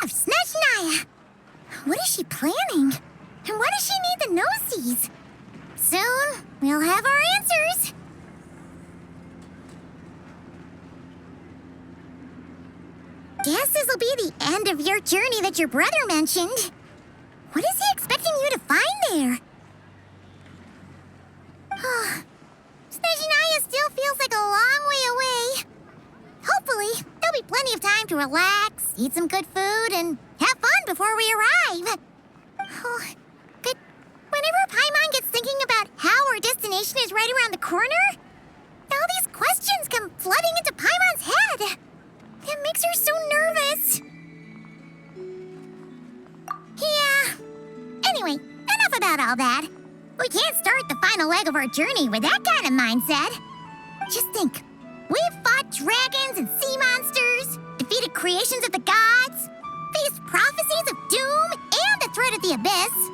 off, Snezhnaya! What is she planning? And why does she need the noseies? Soon, we'll have our answers. Guess this'll be the end of your journey that your brother mentioned. What is he expecting you to find there? Snezhnaya still feels like a long way away. Hopefully, there'll be plenty of time to relax, eat some good food, and have fun before we arrive. But whenever Paimon gets thinking about how our destination is right around the corner, all these questions come flooding into Paimon's head. It makes her so nervous. Yeah. Anyway, enough about all that. We can't start the final leg of our journey with that kind of mindset. Just think. We've fought dragons and sea monsters, defeated creations of the gods, faced prophecies of doom and the threat of the abyss.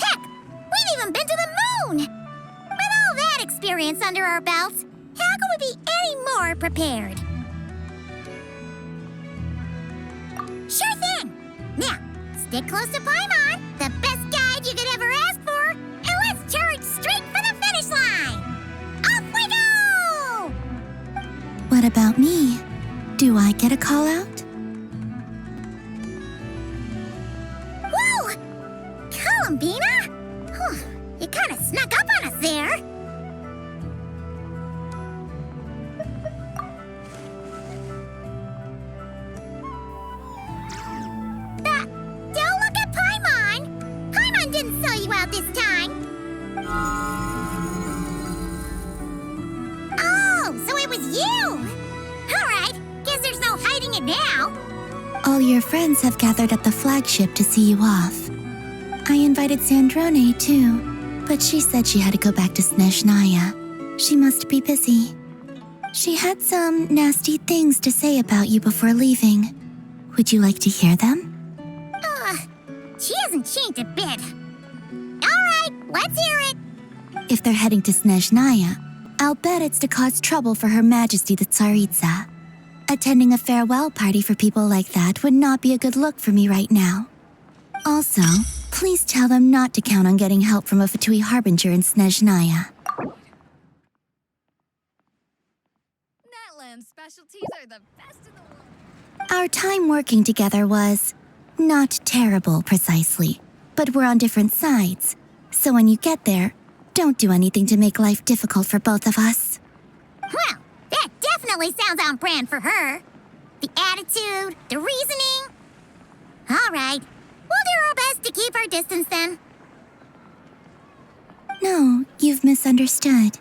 Heck, we've even been to the moon! With all that experience under our belts, how could we be any more prepared? Sure thing! Now, stick close to Paimon, the best guide you could ever ask for, and let's charge straight for the finish line! Off we go! What about me? Do I get a call out? Whoa! Columbina? You kind of snuck up on us there. Don't look at Paimon! Paimon didn't sell you out this time. Oh, so it was you! All right, guess there's no hiding it now. All your friends have gathered at the flagship to see you off. I invited Sandrone too, but she said she had to go back to Snezhnaya. She must be busy. She had some nasty things to say about you before leaving. Would you like to hear them? She hasn't changed a bit. All right, let's hear it. If they're heading to Snezhnaya, I'll bet it's to cause trouble for Her Majesty the Tsaritsa. Attending a farewell party for people like that would not be a good look for me right now. Also, please tell them not to count on getting help from a Fatui Harbinger in Snezhnaya. Natland specialties are the best in the world. Our time working together was not terrible, precisely, but we're on different sides. So when you get there, don't do anything to make life difficult for both of us. Well, that definitely sounds on brand for her. The attitude, the reasoning. All right, we'll do our best to keep our distance then. No, you've misunderstood.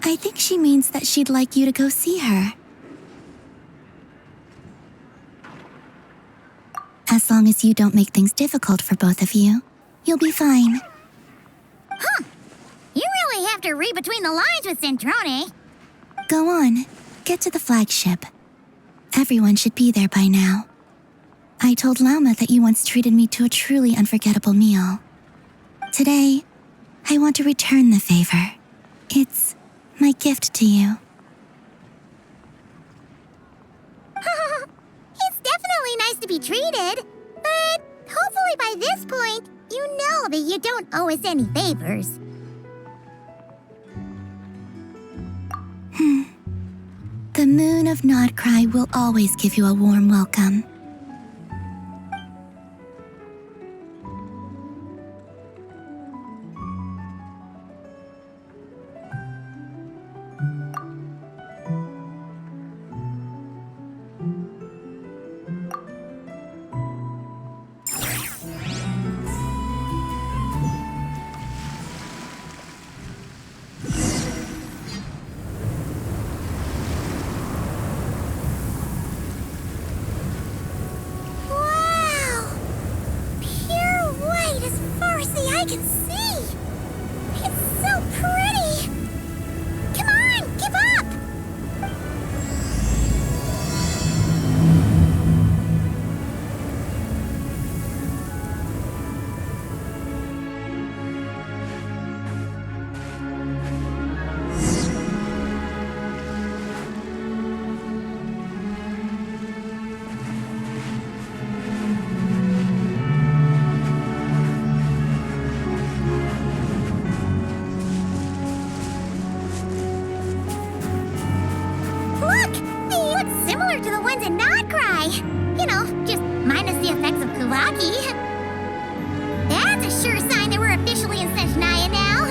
I think she means that she'd like you to go see her. As long as you don't make things difficult for both of you, you'll be fine. You really have to read between the lines with Sandrone. Go on, get to the flagship. Everyone should be there by now. I told Lauma that you once treated me to a truly unforgettable meal. Today, I want to return the favor. It's my gift to you. It's definitely nice to be treated, but hopefully by this point, you know that you don't owe us any favors. The moon of Nodcry will always give you a warm welcome. I can see! It's so pretty! Come on, give up! lucky. That's a sure sign that we're officially in Snezhnaya now.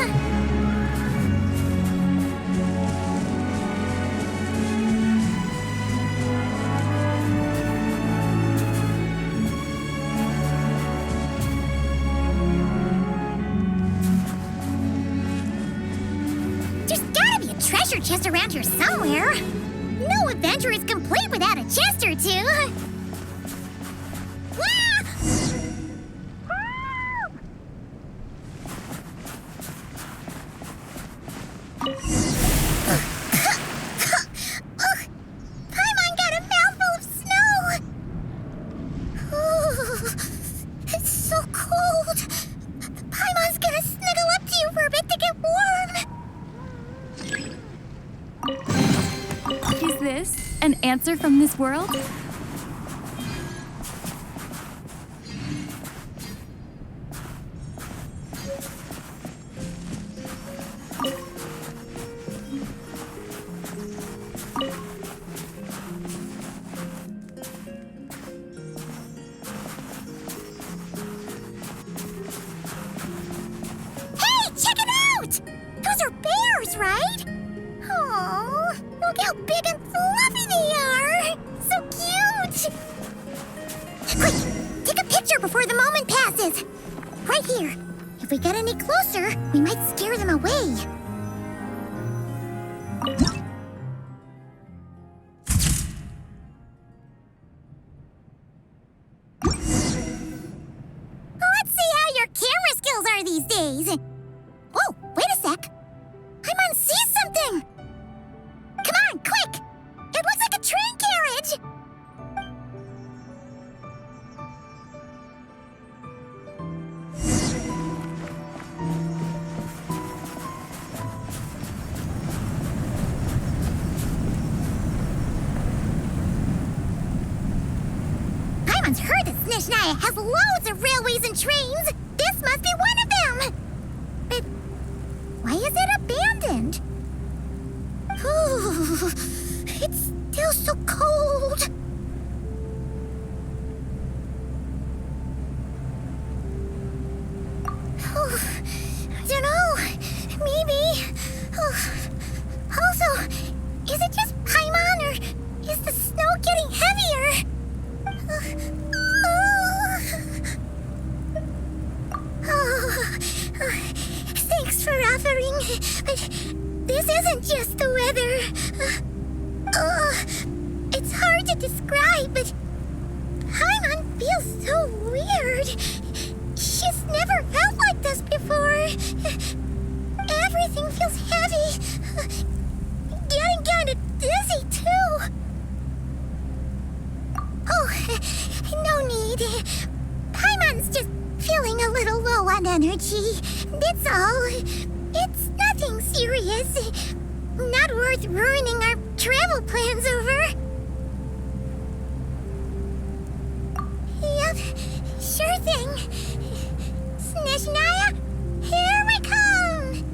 There's gotta be a treasure chest around here somewhere. No adventure is complete without a chest or two. Paimon got a mouthful of snow. It's so cold. Paimon's gonna snuggle up to you for a bit to get warm. Is this an answer from this world? Hey, check it out! Those are bears, right? Oh, look how big and fluffy they are! So cute! Quick, take a picture before the moment passes. Right here. If we get any closer, we might scare them away. Let's see how your camera skills are these days. Oh, wait a sec. Paimon sees something. Come on, quick! It looks like a train carriage! Paimon's heard that Snezhnaya has loads of railways and trains. This must be one of them. But why is it abandoned? Ooh, it's still so cold. I don't know. Maybe. Also, is it just Paimon or is the snow getting heavier? Thanks for offering, but this isn't just the weather. It's hard to describe, but Paimon feels so weird. She's never felt like this before. Everything feels heavy. Getting kind of dizzy, too. Oh, no need. Paimon's just feeling a little low on energy. That's all. It's nothing serious. Not worth ruining our travel plans over. Yep, sure thing. Snezhnaya, here we come!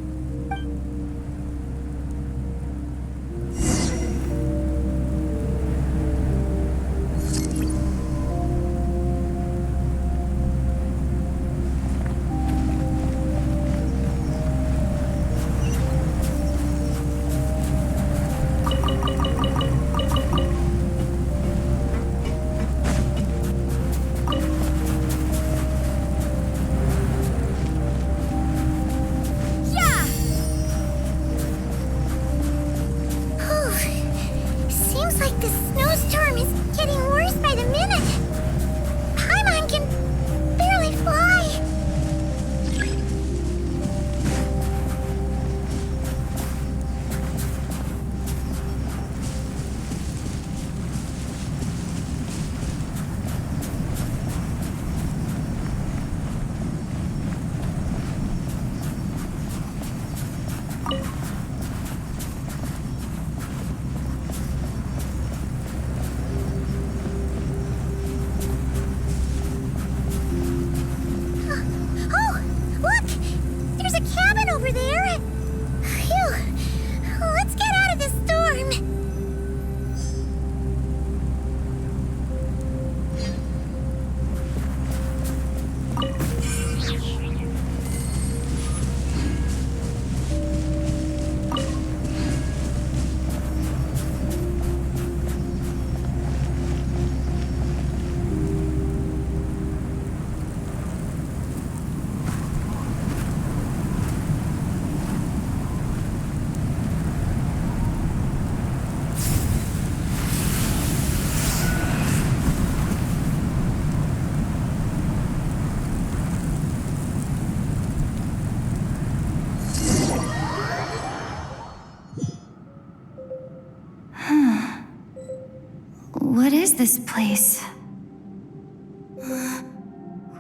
is this place?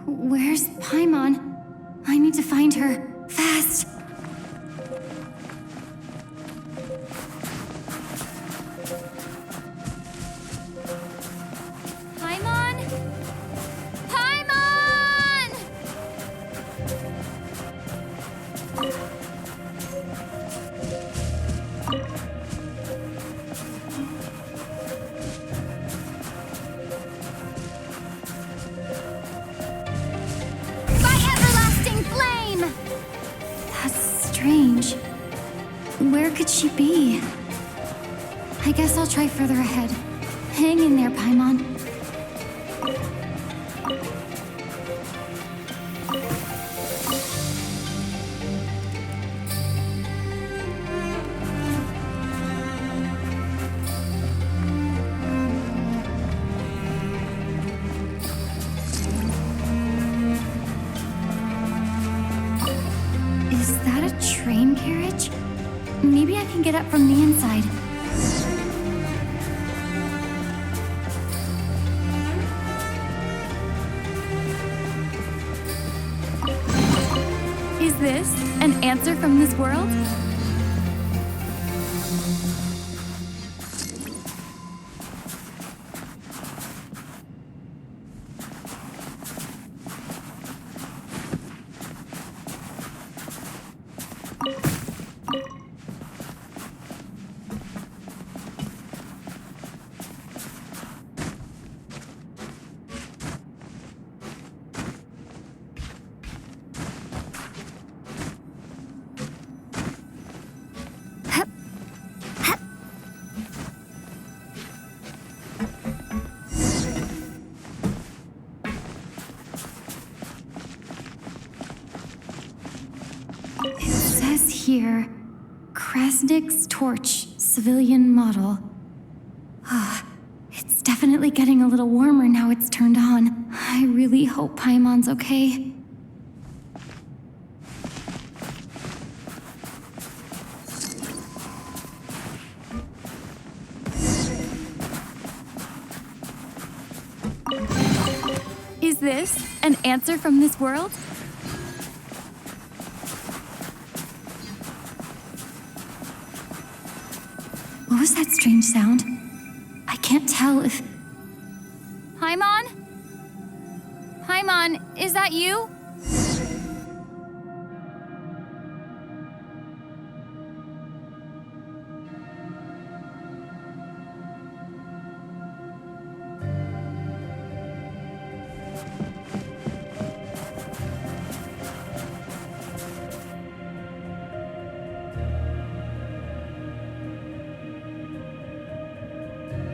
Where's Paimon? I need to find her. Fast! Paimon? Paimon! My everlasting flame! That's strange. Where could she be? I guess I'll try further ahead. Hang in there, Paimon. Is that a train carriage? Maybe I can get up from the inside. Is this an answer from this world? It says here, Krasnik's torch, civilian model. It's definitely getting a little warmer now it's turned on. I really hope Paimon's okay. Is this an answer from this world? What was that strange sound? I can't tell if... Paimon? Paimon, is that you?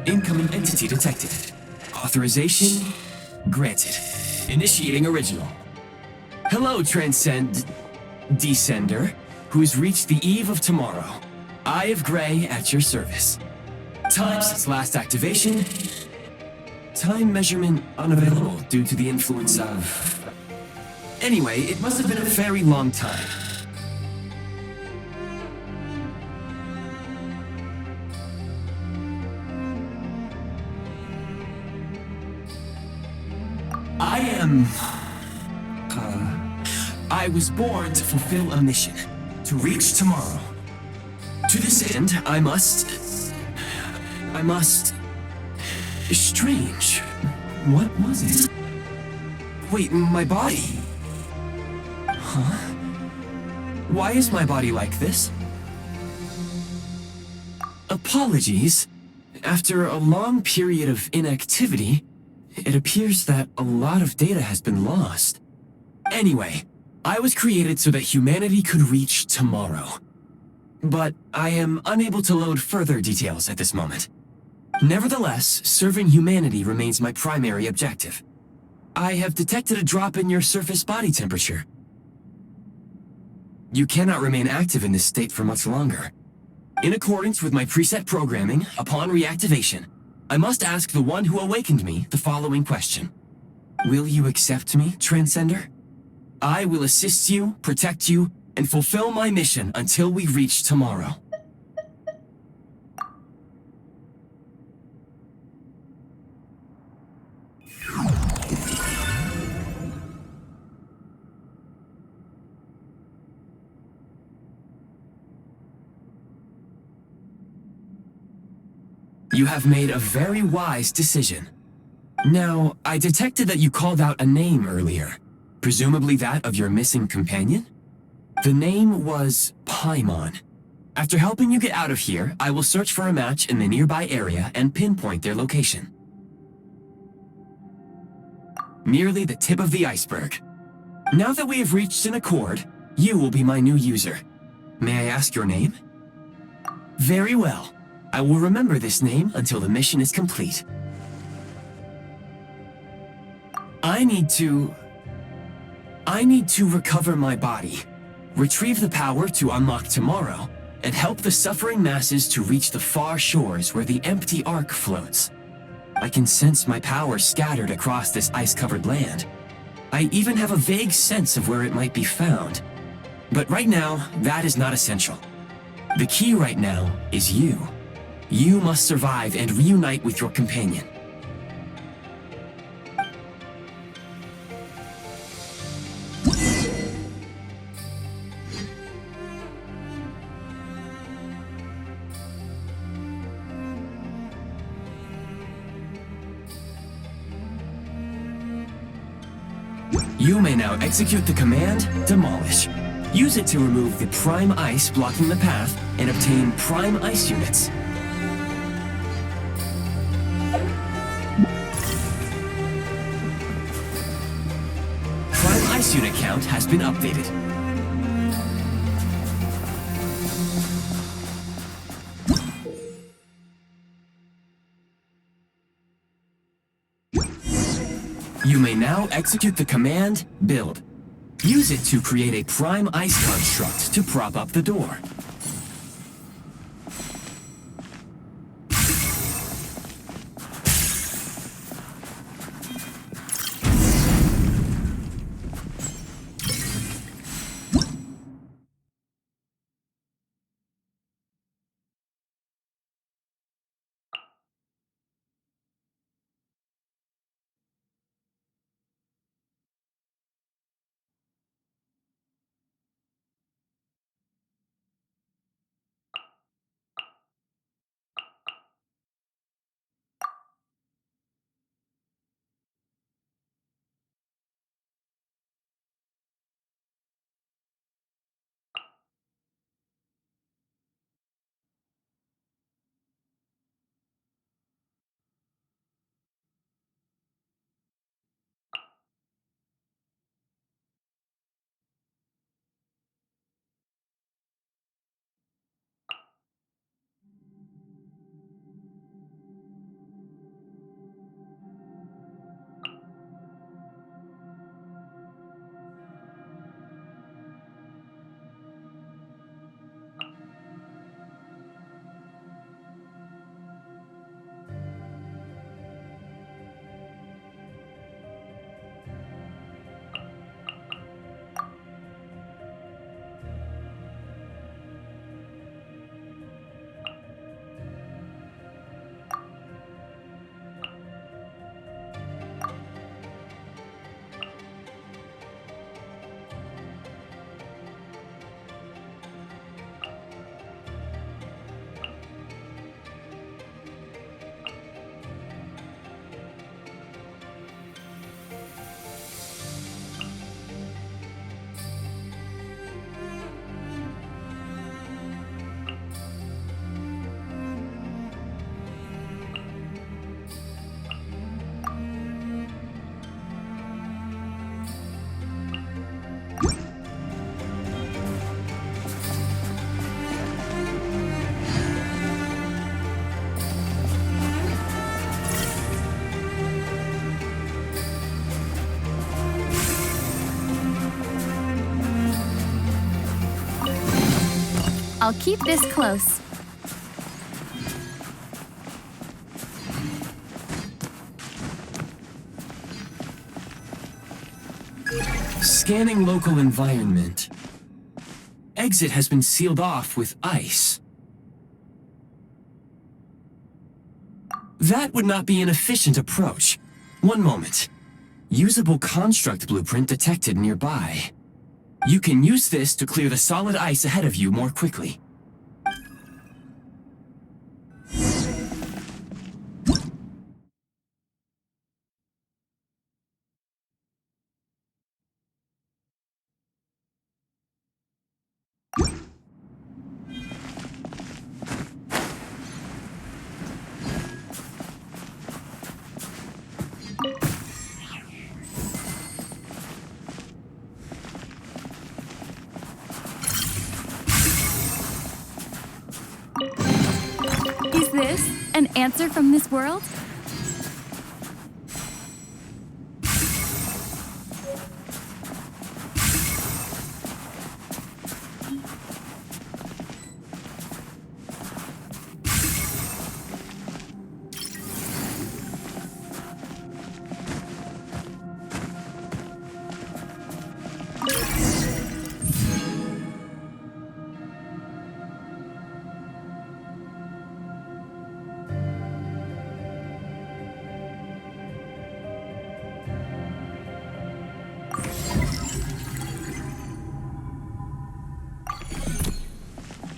Incoming entity detected. Authorization granted. Initiating original. Hello, Descender, who's reached the eve of tomorrow. Eye of Grey at your service. Time since last activation. Time measurement unavailable due to the influence of... Anyway, it must have been a very long time. I was born to fulfill a mission, to reach tomorrow. To this end, I must... Strange. What was it? Wait, my body? Huh? Why is my body like this? Apologies. After a long period of inactivity, it appears that a lot of data has been lost. Anyway, I was created so that humanity could reach tomorrow. But I am unable to load further details at this moment. Nevertheless, serving humanity remains my primary objective. I have detected a drop in your surface body temperature. You cannot remain active in this state for much longer. In accordance with my preset programming, upon reactivation, I must ask the one who awakened me the following question. Will you accept me, Transcender? I will assist you, protect you, and fulfill my mission until we reach tomorrow. You have made a very wise decision. Now, I detected that you called out a name earlier, presumably that of your missing companion? The name was Paimon. After helping you get out of here, I will search for a match in the nearby area and pinpoint their location. Merely the tip of the iceberg. Now that we have reached an accord, you will be my new user. May I ask your name? Very well. I will remember this name until the mission is complete. I need to recover my body, retrieve the power to unlock tomorrow, and help the suffering masses to reach the far shores where the empty Ark floats. I can sense my power scattered across this ice-covered land. I even have a vague sense of where it might be found. But right now, that is not essential. The key right now is you. You must survive and reunite with your companion. You may now execute the command, Demolish. Use it to remove the prime ice blocking the path and obtain prime ice units. Prime ice unit count has been updated. You may now execute the command, Build. Use it to create a prime ice construct to prop up the door. I'll keep this close. Scanning local environment. Exit has been sealed off with ice. That would not be an efficient approach. One moment. Usable construct blueprint detected nearby. You can use this to clear the solid ice ahead of you more quickly. An answer from this world?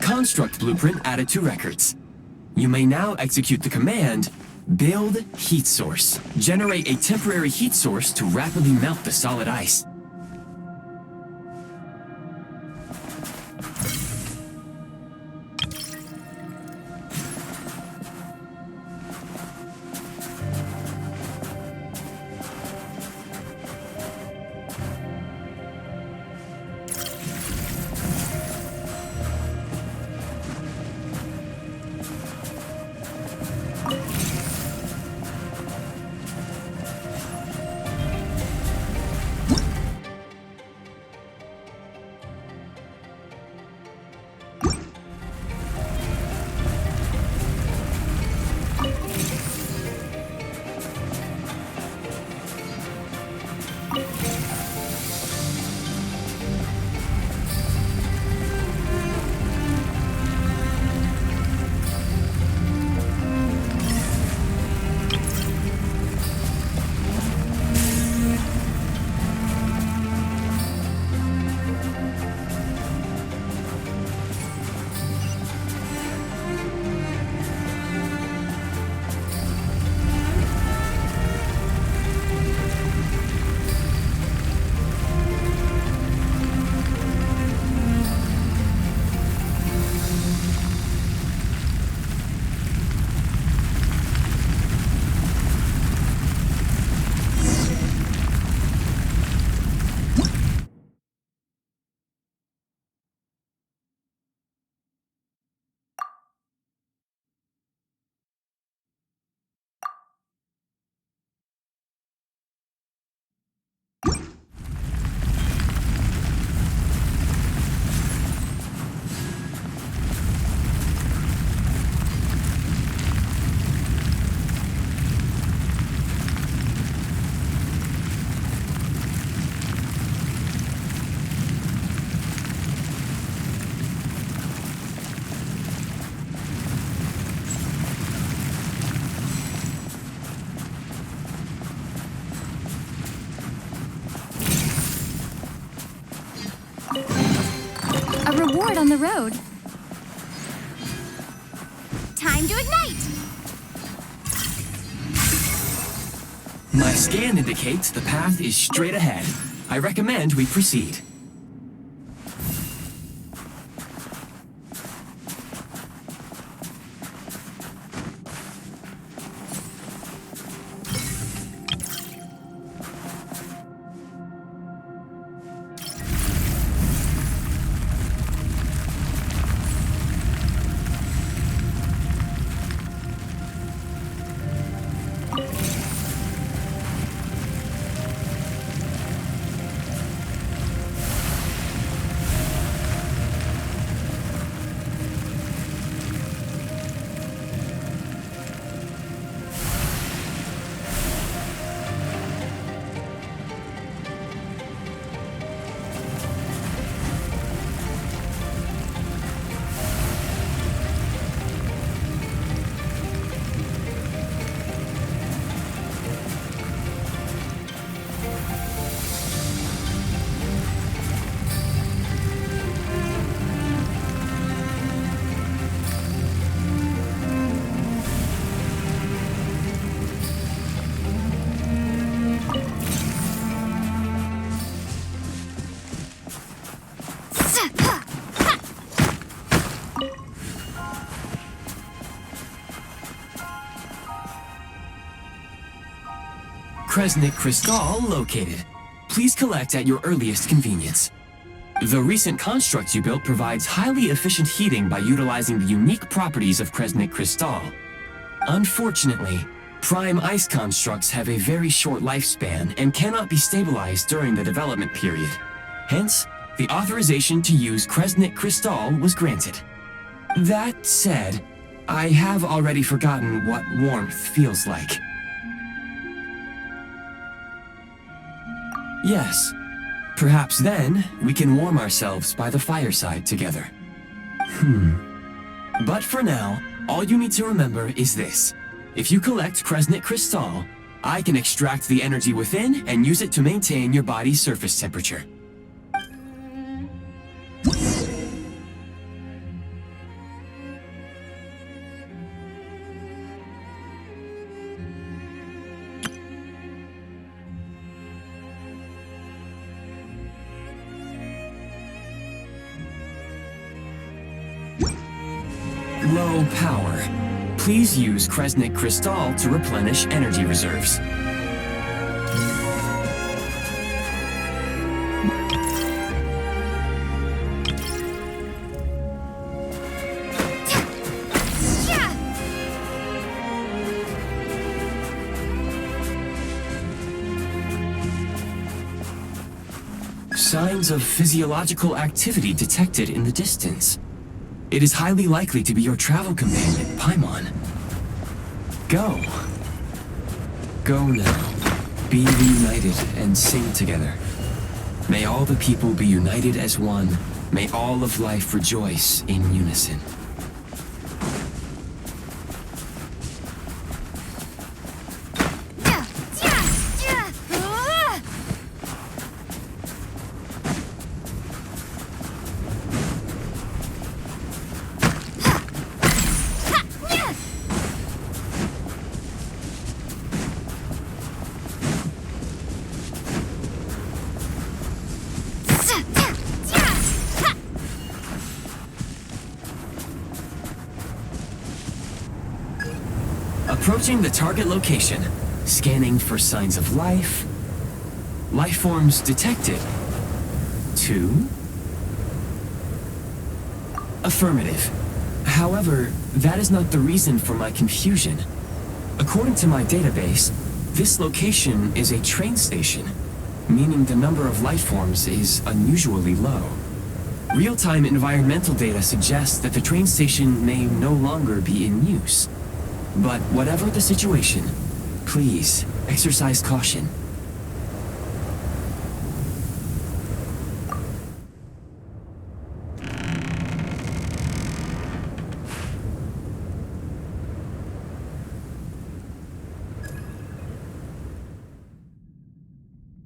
Construct blueprint added to records. You may now execute the command, build heat source. Generate a temporary heat source to rapidly melt the solid ice. A reward on the road. Time to ignite! My scan indicates the path is straight ahead. I recommend we proceed. Kresnik Crystal located. Please collect at your earliest convenience. The recent construct you built provides highly efficient heating by utilizing the unique properties of Kresnik Crystal. Unfortunately, prime ice constructs have a very short lifespan and cannot be stabilized during the development period. Hence, the authorization to use Kresnit Crystal was granted. That said, I have already forgotten what warmth feels like. Yes, perhaps then we can warm ourselves by the fireside together. But for now, all you need to remember is this. If you collect Kresnit Crystal, I can extract the energy within and use it to maintain your body's surface temperature. Low power. Please use Kresnit Crystal to replenish energy reserves. Signs of physiological activity detected in the distance. It is highly likely to be your travel companion, Paimon. Go. Go now. Be reunited and sing together. May all the people be united as one. May all of life rejoice in unison. Approaching the target location, scanning for signs of life. Life forms detected. 2. Affirmative. However, that is not the reason for my confusion. According to my database, this location is a train station, meaning the number of life forms is unusually low. Real-time environmental data suggests that the train station may no longer be in use. But whatever the situation, please exercise caution.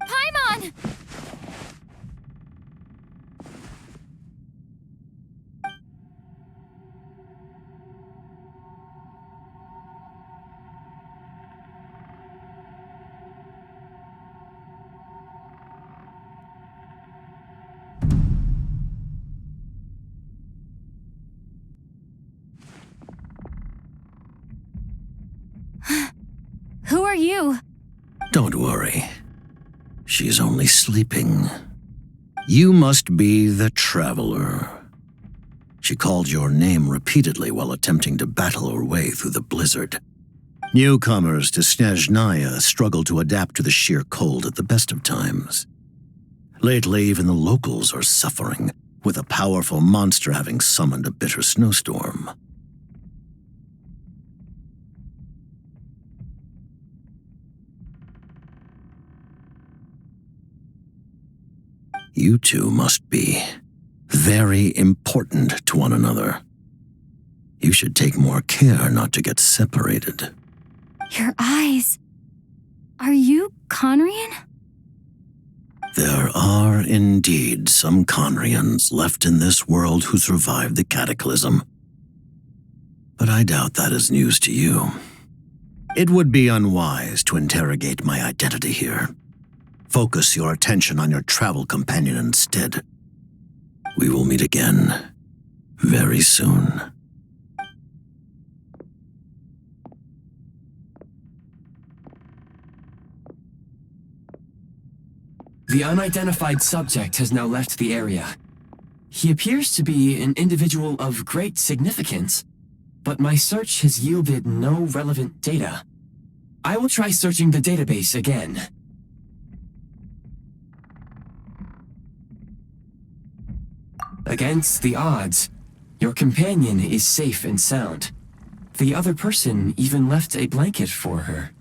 Paimon! Who are you? Don't worry. She's only sleeping. You must be the Traveler. She called your name repeatedly while attempting to battle her way through the blizzard. Newcomers to Snezhnaya struggle to adapt to the sheer cold at the best of times. Lately, even the locals are suffering, with a powerful monster having summoned a bitter snowstorm. You two must be very important to one another. You should take more care not to get separated. Your eyes. Are you Conrian? There are indeed some Conrians left in this world who survived the cataclysm. But I doubt that is news to you. It would be unwise to interrogate my identity here. Focus your attention on your travel companion instead. We will meet again very soon. The unidentified subject has now left the area. He appears to be an individual of great significance. but my search has yielded no relevant data. I will try searching the database again. Against the odds, your companion is safe and sound. The other person even left a blanket for her.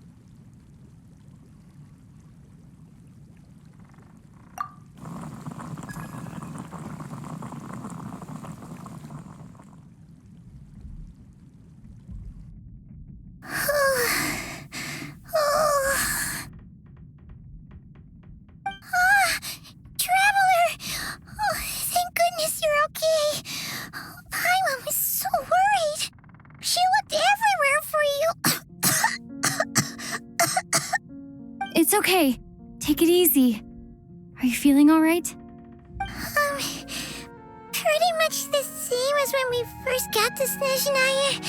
It's okay. Take it easy. Are you feeling all right? Pretty much the same as when we first got to Snezhnaya.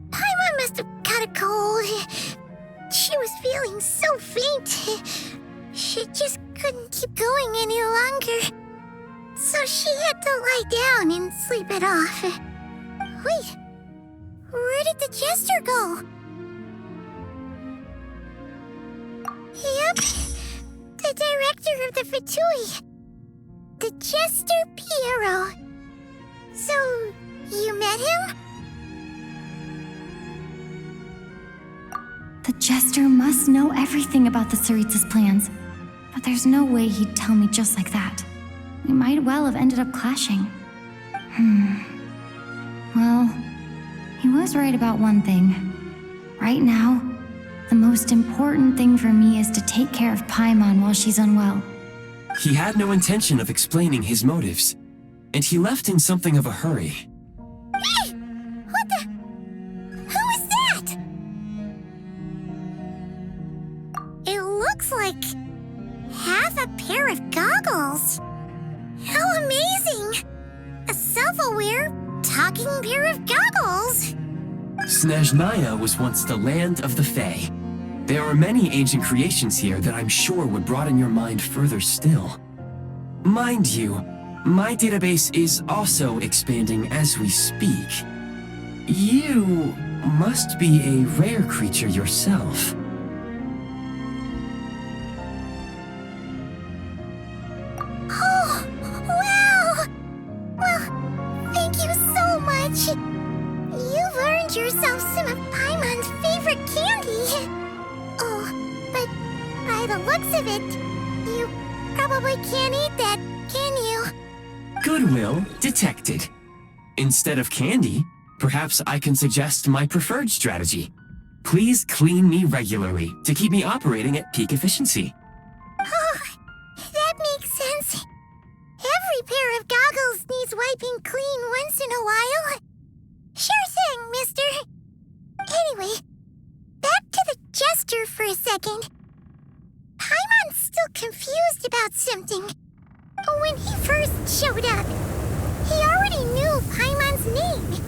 Paimon must have got a cold. She was feeling so faint. She just couldn't keep going any longer. So she had to lie down and sleep it off. Wait, where did the jester go? Yep, the director of the Fatui. The Jester Piero. So, you met him? The Jester must know everything about the Tsaritsa's plans. But there's no way he'd tell me just like that. We might well have ended up clashing. Well, he was right about one thing. Right now, the most important thing for me is to take care of Paimon while she's unwell. He had no intention of explaining his motives, and he left in something of a hurry. Hey! What the? Who is that? It looks like half a pair of goggles. How amazing! A self-aware, talking pair of goggles. Snezhnaya was once the land of the Fae. There are many ancient creations here that I'm sure would broaden your mind further still. Mind you, my database is also expanding as we speak. You must be a rare creature yourself. Oh, wow! Well, thank you so much. You've earned yourself some of Paimon's favorite candy. Oh, but by the looks of it, you probably can't eat that, can you? Goodwill detected. Instead of candy, perhaps I can suggest my preferred strategy. Please clean me regularly to keep me operating at peak efficiency. Oh, that makes sense. Every pair of goggles needs wiping clean once in a while. Sure thing, mister. Anyway, back to the Jester for a second. Paimon's still confused about something. When he first showed up, he already knew Paimon's name.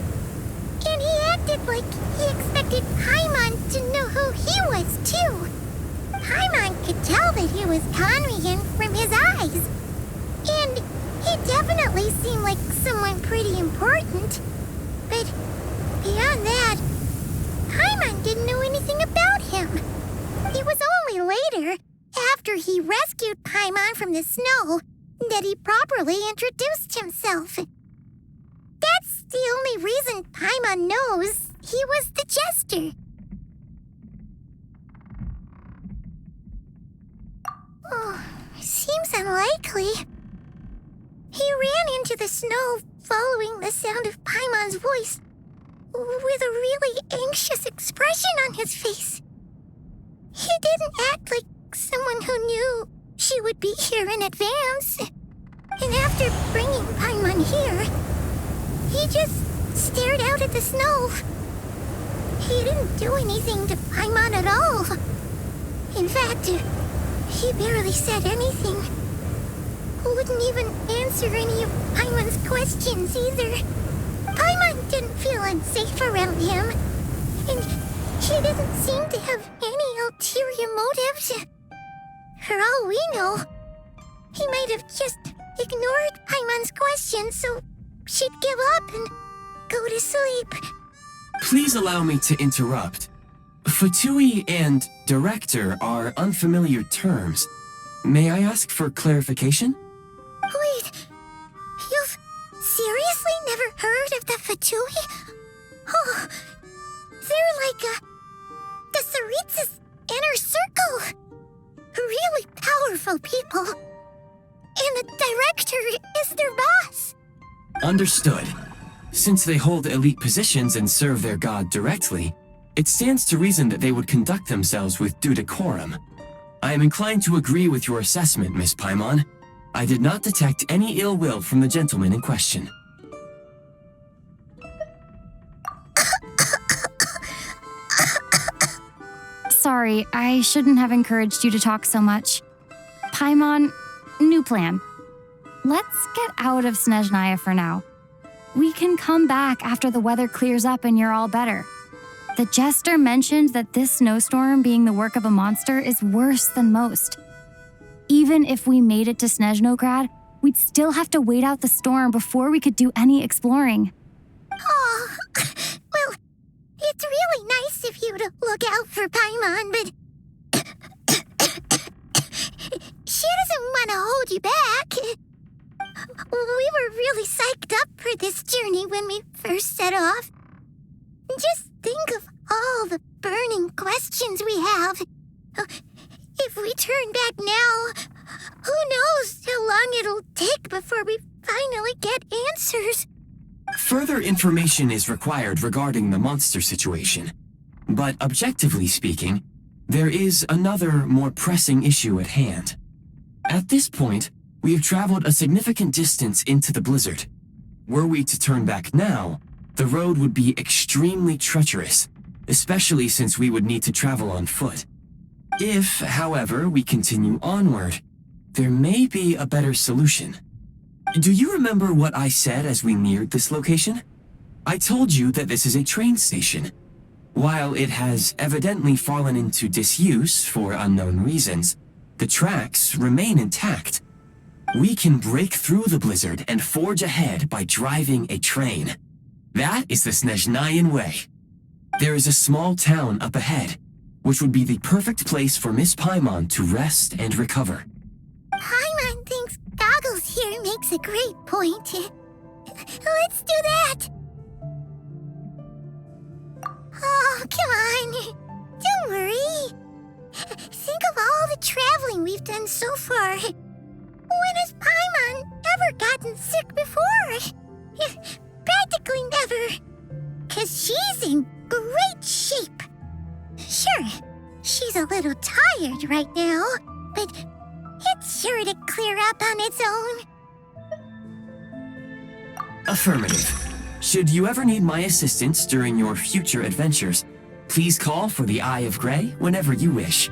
And he acted like he expected Paimon to know who he was, too. Paimon could tell that he was Conrian from his eyes. And he definitely seemed like someone pretty important. But beyond that, Paimon didn't know anything about him. It was only later, after he rescued Paimon from the snow, that he properly introduced himself. That's the only reason Paimon knows he was the Jester. Oh, seems unlikely. He ran into the snow following the sound of Paimon's voice, with a really anxious expression on his face. He didn't act like someone who knew she would be here in advance. And after bringing Paimon here, he just stared out at the snow. He didn't do anything to Paimon at all. In fact, he barely said anything. Wouldn't even answer any of Paimon's questions either. Paimon didn't feel unsafe around him, and she didn't seem to have any ulterior motives. For all we know, he might have just ignored Paimon's questions so she'd give up and go to sleep. Please allow me to interrupt. Fatui and director are unfamiliar terms. May I ask for clarification? Wait, you've seriously never heard of the Fatui? Oh, they're like the Tsarits's inner circle. Really powerful people. And the director is their boss. Understood. Since they hold elite positions and serve their god directly, it stands to reason that they would conduct themselves with due decorum. I am inclined to agree with your assessment, Miss Paimon. I did not detect any ill will from the gentleman in question. Sorry, I shouldn't have encouraged you to talk so much. Paimon, new plan. Let's get out of Snezhnaya for now. We can come back after the weather clears up and you're all better. The jester mentioned that this snowstorm being the work of a monster is worse than most. Even if we made it to Snezhnograd, we'd still have to wait out the storm before we could do any exploring. Oh, well, it's really nice of you to look out for Paimon, but she doesn't want to hold you back. We were really psyched up for this journey when we first set off. Just think of all the burning questions we have. If we turn back now, who knows how long it'll take before we finally get answers. Further information is required regarding the monster situation. But objectively speaking, there is another, more pressing issue at hand. At this point, we have traveled a significant distance into the blizzard. Were we to turn back now, the road would be extremely treacherous, especially since we would need to travel on foot. If, however, we continue onward, there may be a better solution. Do you remember what I said as we neared this location? I told you that this is a train station. While it has evidently fallen into disuse for unknown reasons, the tracks remain intact. We can break through the blizzard and forge ahead by driving a train. That is the Snezhnayan way. There is a small town up ahead, which would be the perfect place for Miss Paimon to rest and recover. Paimon thinks Goggles here makes a great point. Let's do that. Oh, come on. Don't worry. Think of all the traveling we've done so far. When has Paimon ever gotten sick before? Practically never. 'Cause she's in great shape. Sure, she's a little tired right now, but it's sure to clear up on its own. Affirmative. Should you ever need my assistance during your future adventures, please call for the Eye of Grey whenever you wish.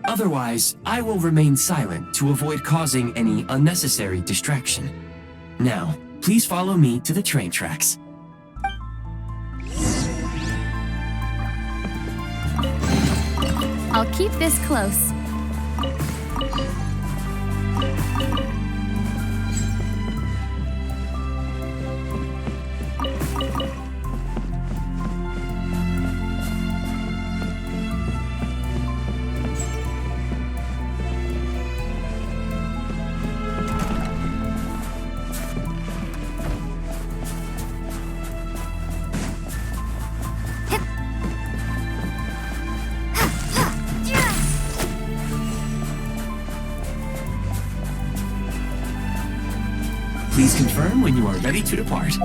Otherwise, I will remain silent to avoid causing any unnecessary distraction. Now, please follow me to the train tracks. I'll keep this close. Please confirm when you are ready to depart.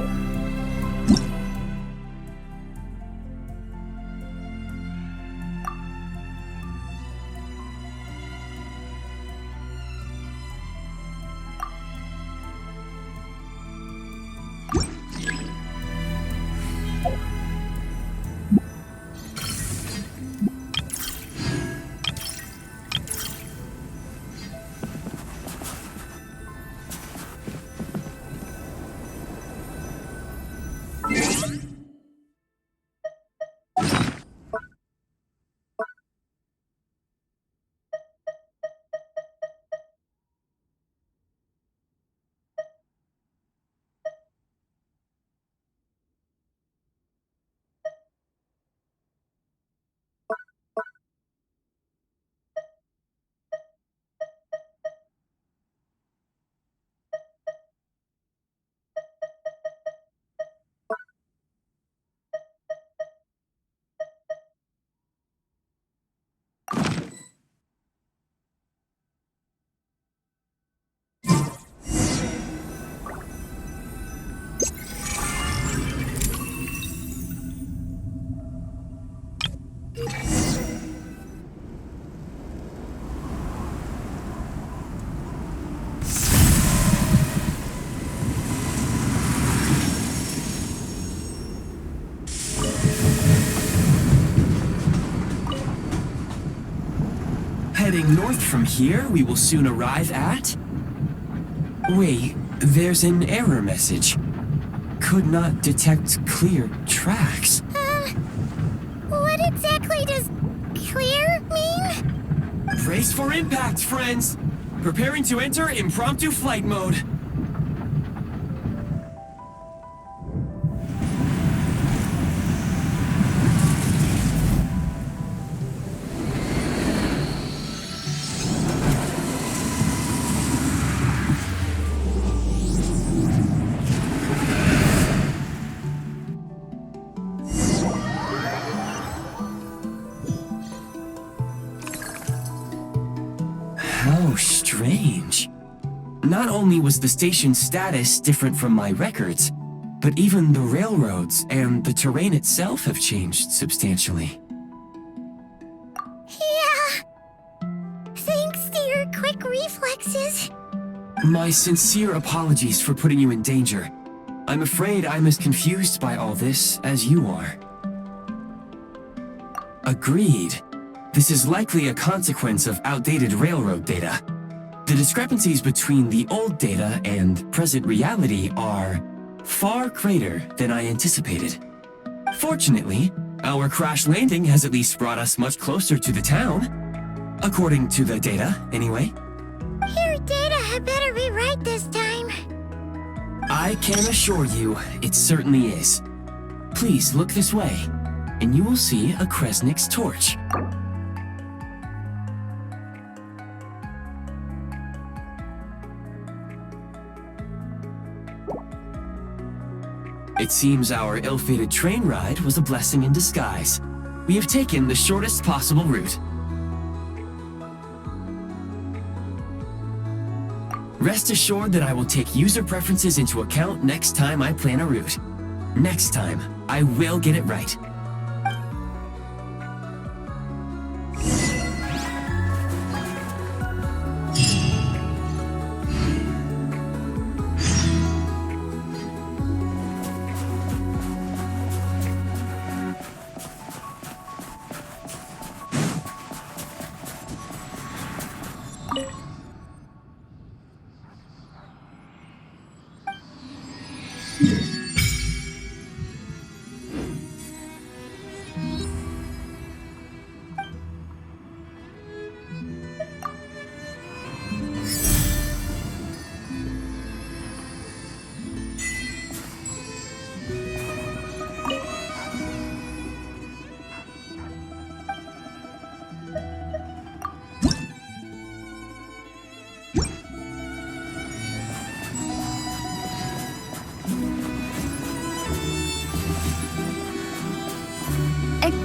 heading north from here, we will soon arrive at... Wait, there's an error message. Could not detect clear tracks. What exactly does clear mean? Brace for impact, friends! Preparing to enter impromptu flight mode. How strange. Not only was the station's status different from my records, but even the railroads and the terrain itself have changed substantially. Yeah. Thanks to your quick reflexes. My sincere apologies for putting you in danger. I'm afraid I'm as confused by all this as you are. Agreed. This is likely a consequence of outdated railroad data. The discrepancies between the old data and present reality are far greater than I anticipated. Fortunately, our crash landing has at least brought us much closer to the town. According to the data, anyway. Your data had better be right this time. I can assure you, it certainly is. Please look this way, and you will see a Kresnik's torch. It seems our ill-fated train ride was a blessing in disguise. We have taken the shortest possible route. Rest assured that I will take user preferences into account next time I plan a route. Next time, I will get it right.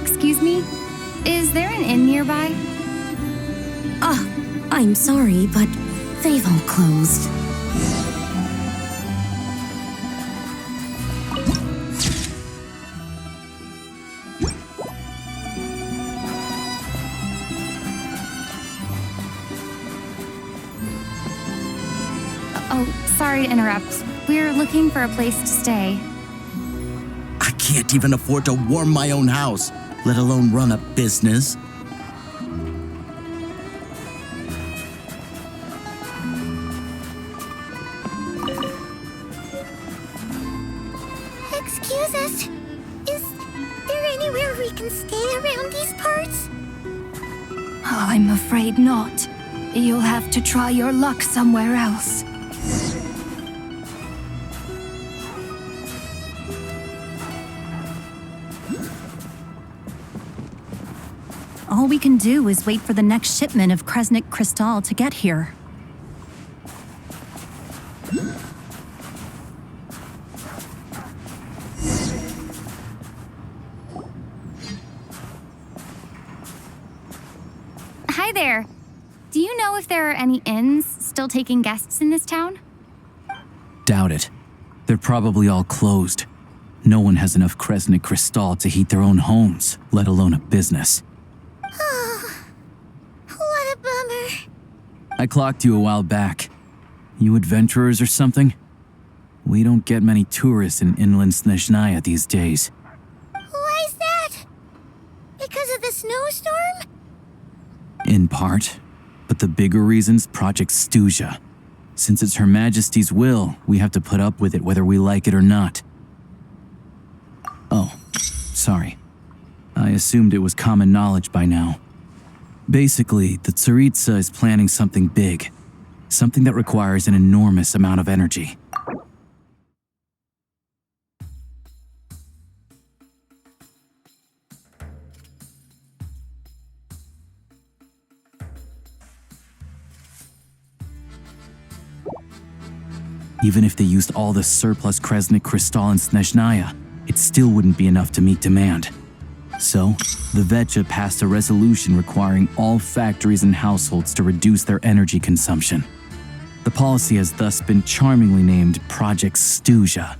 Excuse me? Is there an inn nearby? I'm sorry, but they've all closed. Oh, sorry to interrupt. We're looking for a place to stay. I can't even afford to warm my own house, let alone run a business. Excuse us. Is there anywhere we can stay around these parts? I'm afraid not. You'll have to try your luck somewhere else. All we can do is wait for the next shipment of Kresnik Crystal to get here. Hi there. Do you know if there are any inns still taking guests in this town? Doubt it. They're probably all closed. No one has enough Kresnik Crystal to heat their own homes, let alone a business. What a bummer. I clocked you a while back. You adventurers or something? We don't get many tourists in inland Snezhnaya these days. Why is that? Because of the snowstorm? In part. But the bigger reason's Project Stuja. Since it's Her Majesty's will, we have to put up with it whether we like it or not. Oh, sorry. I assumed it was common knowledge by now. Basically, the Tsaritsa is planning something big. Something that requires an enormous amount of energy. Even if they used all the surplus Kresnik Crystal in Snezhnaya, it still wouldn't be enough to meet demand. So, the Vecha passed a resolution requiring all factories and households to reduce their energy consumption. The policy has thus been charmingly named Project Stuja,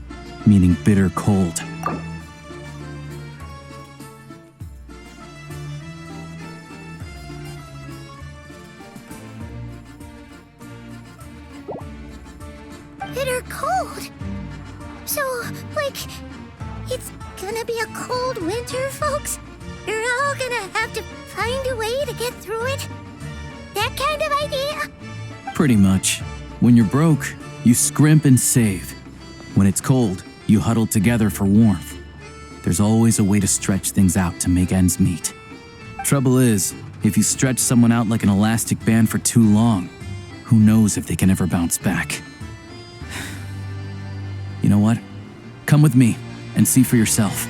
meaning bitter cold. Bitter cold. So, like, it's gonna be a cold winter, folks? You're all gonna have to find a way to get through it? That kind of idea? Pretty much. When you're broke, you scrimp and save. When it's cold, you huddle together for warmth. There's always a way to stretch things out to make ends meet. Trouble is, if you stretch someone out like an elastic band for too long, who knows if they can ever bounce back. You know what? Come with me and see for yourself.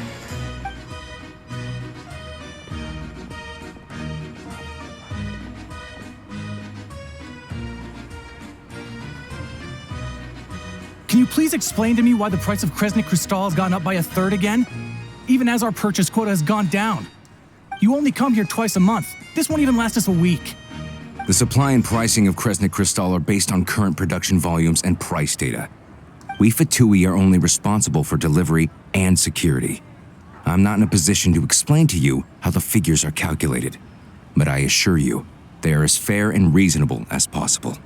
Can you please explain to me why the price of Kresnik Crystal has gone up by 1/3 again? Even as our purchase quota has gone down. You only come here twice a month. This won't even last us a week. The supply and pricing of Kresnik Crystal are based on current production volumes and price data. We Fatui are only responsible for delivery and security. I'm not in a position to explain to you how the figures are calculated, but I assure you, they are as fair and reasonable as possible.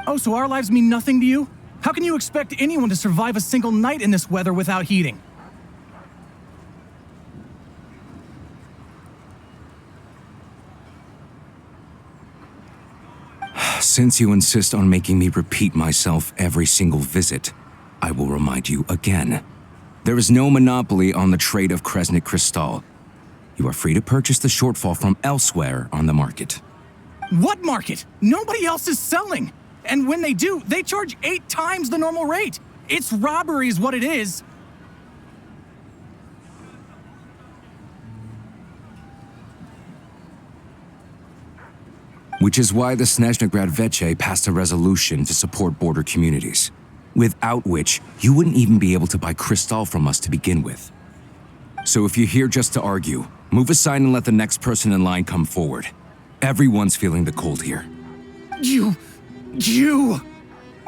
Oh, so our lives mean nothing to you? How can you expect anyone to survive a single night in this weather without heating? Since you insist on making me repeat myself every single visit, I will remind you again. There is no monopoly on the trade of Kresnik Crystal. You are free to purchase the shortfall from elsewhere on the market. What market? Nobody else is selling. And when they do, they charge 8 times the normal rate. It's robbery is what it is. Which is why the Snezhnegrad Veche passed a resolution to support border communities, without which you wouldn't even be able to buy crystal from us to begin with. So if you're here just to argue, move aside and let the next person in line come forward. Everyone's feeling the cold here. You...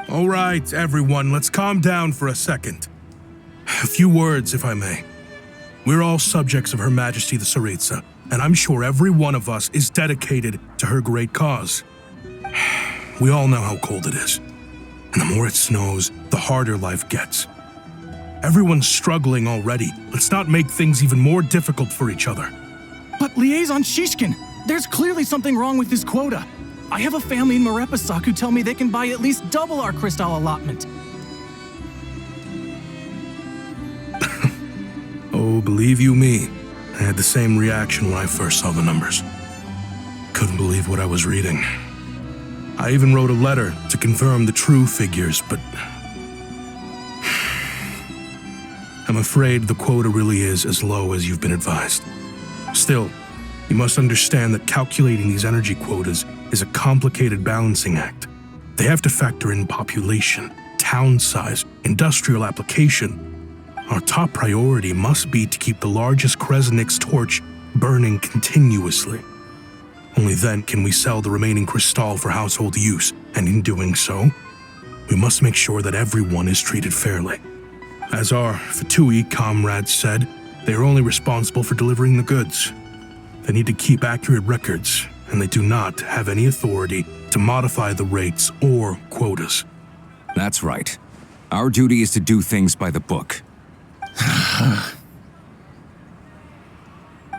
All right, everyone, let's calm down for a second. A few words, if I may. We're all subjects of Her Majesty the Tsaritsa, and I'm sure every one of us is dedicated to her great cause. We all know how cold it is, and the more it snows, the harder life gets. Everyone's struggling already. Let's not make things even more difficult for each other. But Liaison Shishkin, there's clearly something wrong with this quota. I have a family in Marepasak who tell me they can buy at least double our crystal allotment. Oh, believe you me, I had the same reaction when I first saw the numbers. Couldn't believe what I was reading. I even wrote a letter to confirm the true figures, but I'm afraid the quota really is as low as you've been advised. Still, you must understand that calculating these energy quotas is a complicated balancing act. They have to factor in population, town size, industrial application. Our top priority must be to keep the largest Kresnik's torch burning continuously. Only then can we sell the remaining crystal for household use, and in doing so, we must make sure that everyone is treated fairly. As our Fatui comrades said, they are only responsible for delivering the goods. They need to keep accurate records, and they do not have any authority to modify the rates or quotas. That's right. Our duty is to do things by the book.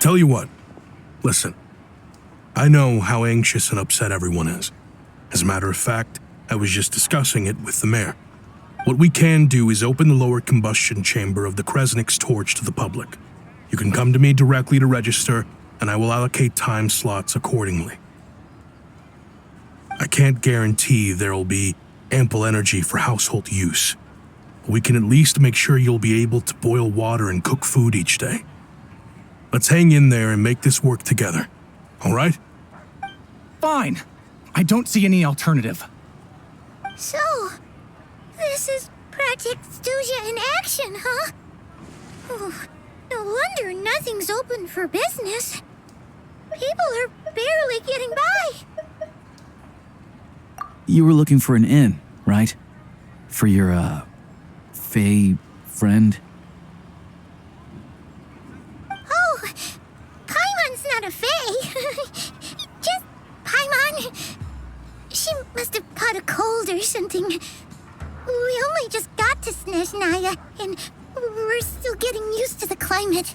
Tell you what, listen. I know how anxious and upset everyone is. As a matter of fact, I was just discussing it with the mayor. What we can do is open the lower combustion chamber of the Kresnik's torch to the public. You can come to me directly to register, and I will allocate time slots accordingly. I can't guarantee there will be ample energy for household use. We can at least make sure you'll be able to boil water and cook food each day. Let's hang in there and make this work together, all right? Fine. I don't see any alternative. So, this is Project Studia in action, huh? Oh, no wonder nothing's open for business. People are barely getting by. You were looking for an inn, right? For your, Fae friend? Oh, Paimon's not a Fae. Just Paimon. She must have caught a cold or something. We only just got to Snezhnaya, and we're still getting used to the climate.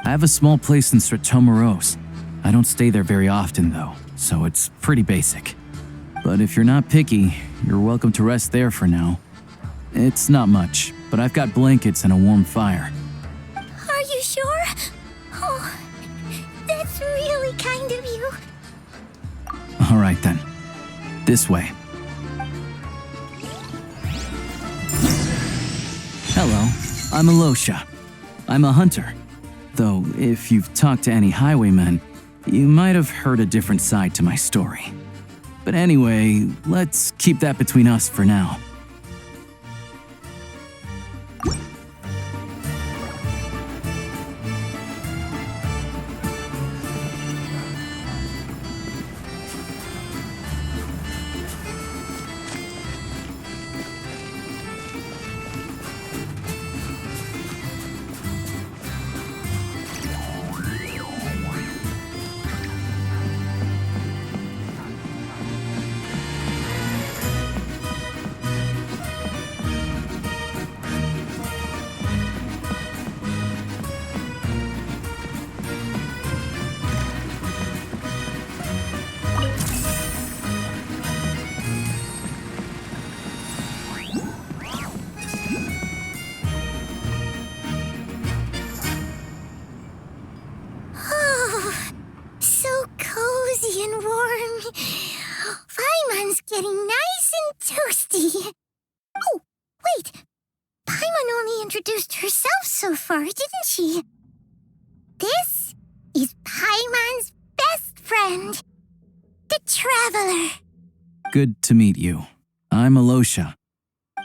I have a small place in Stratomoros. I don't stay there very often, though, so it's pretty basic. But if you're not picky, you're welcome to rest there for now. It's not much, but I've got blankets and a warm fire. Are you sure? Oh, that's really kind of you. All right, then. This way. Hello, I'm Alosha. I'm a hunter. Though, if you've talked to any highwaymen, you might have heard a different side to my story. But anyway, let's keep that between us for now. Getting nice and toasty. Oh, wait. Paimon only introduced herself so far, didn't she? This is Paimon's best friend, the Traveler. Good to meet you. I'm Alosha.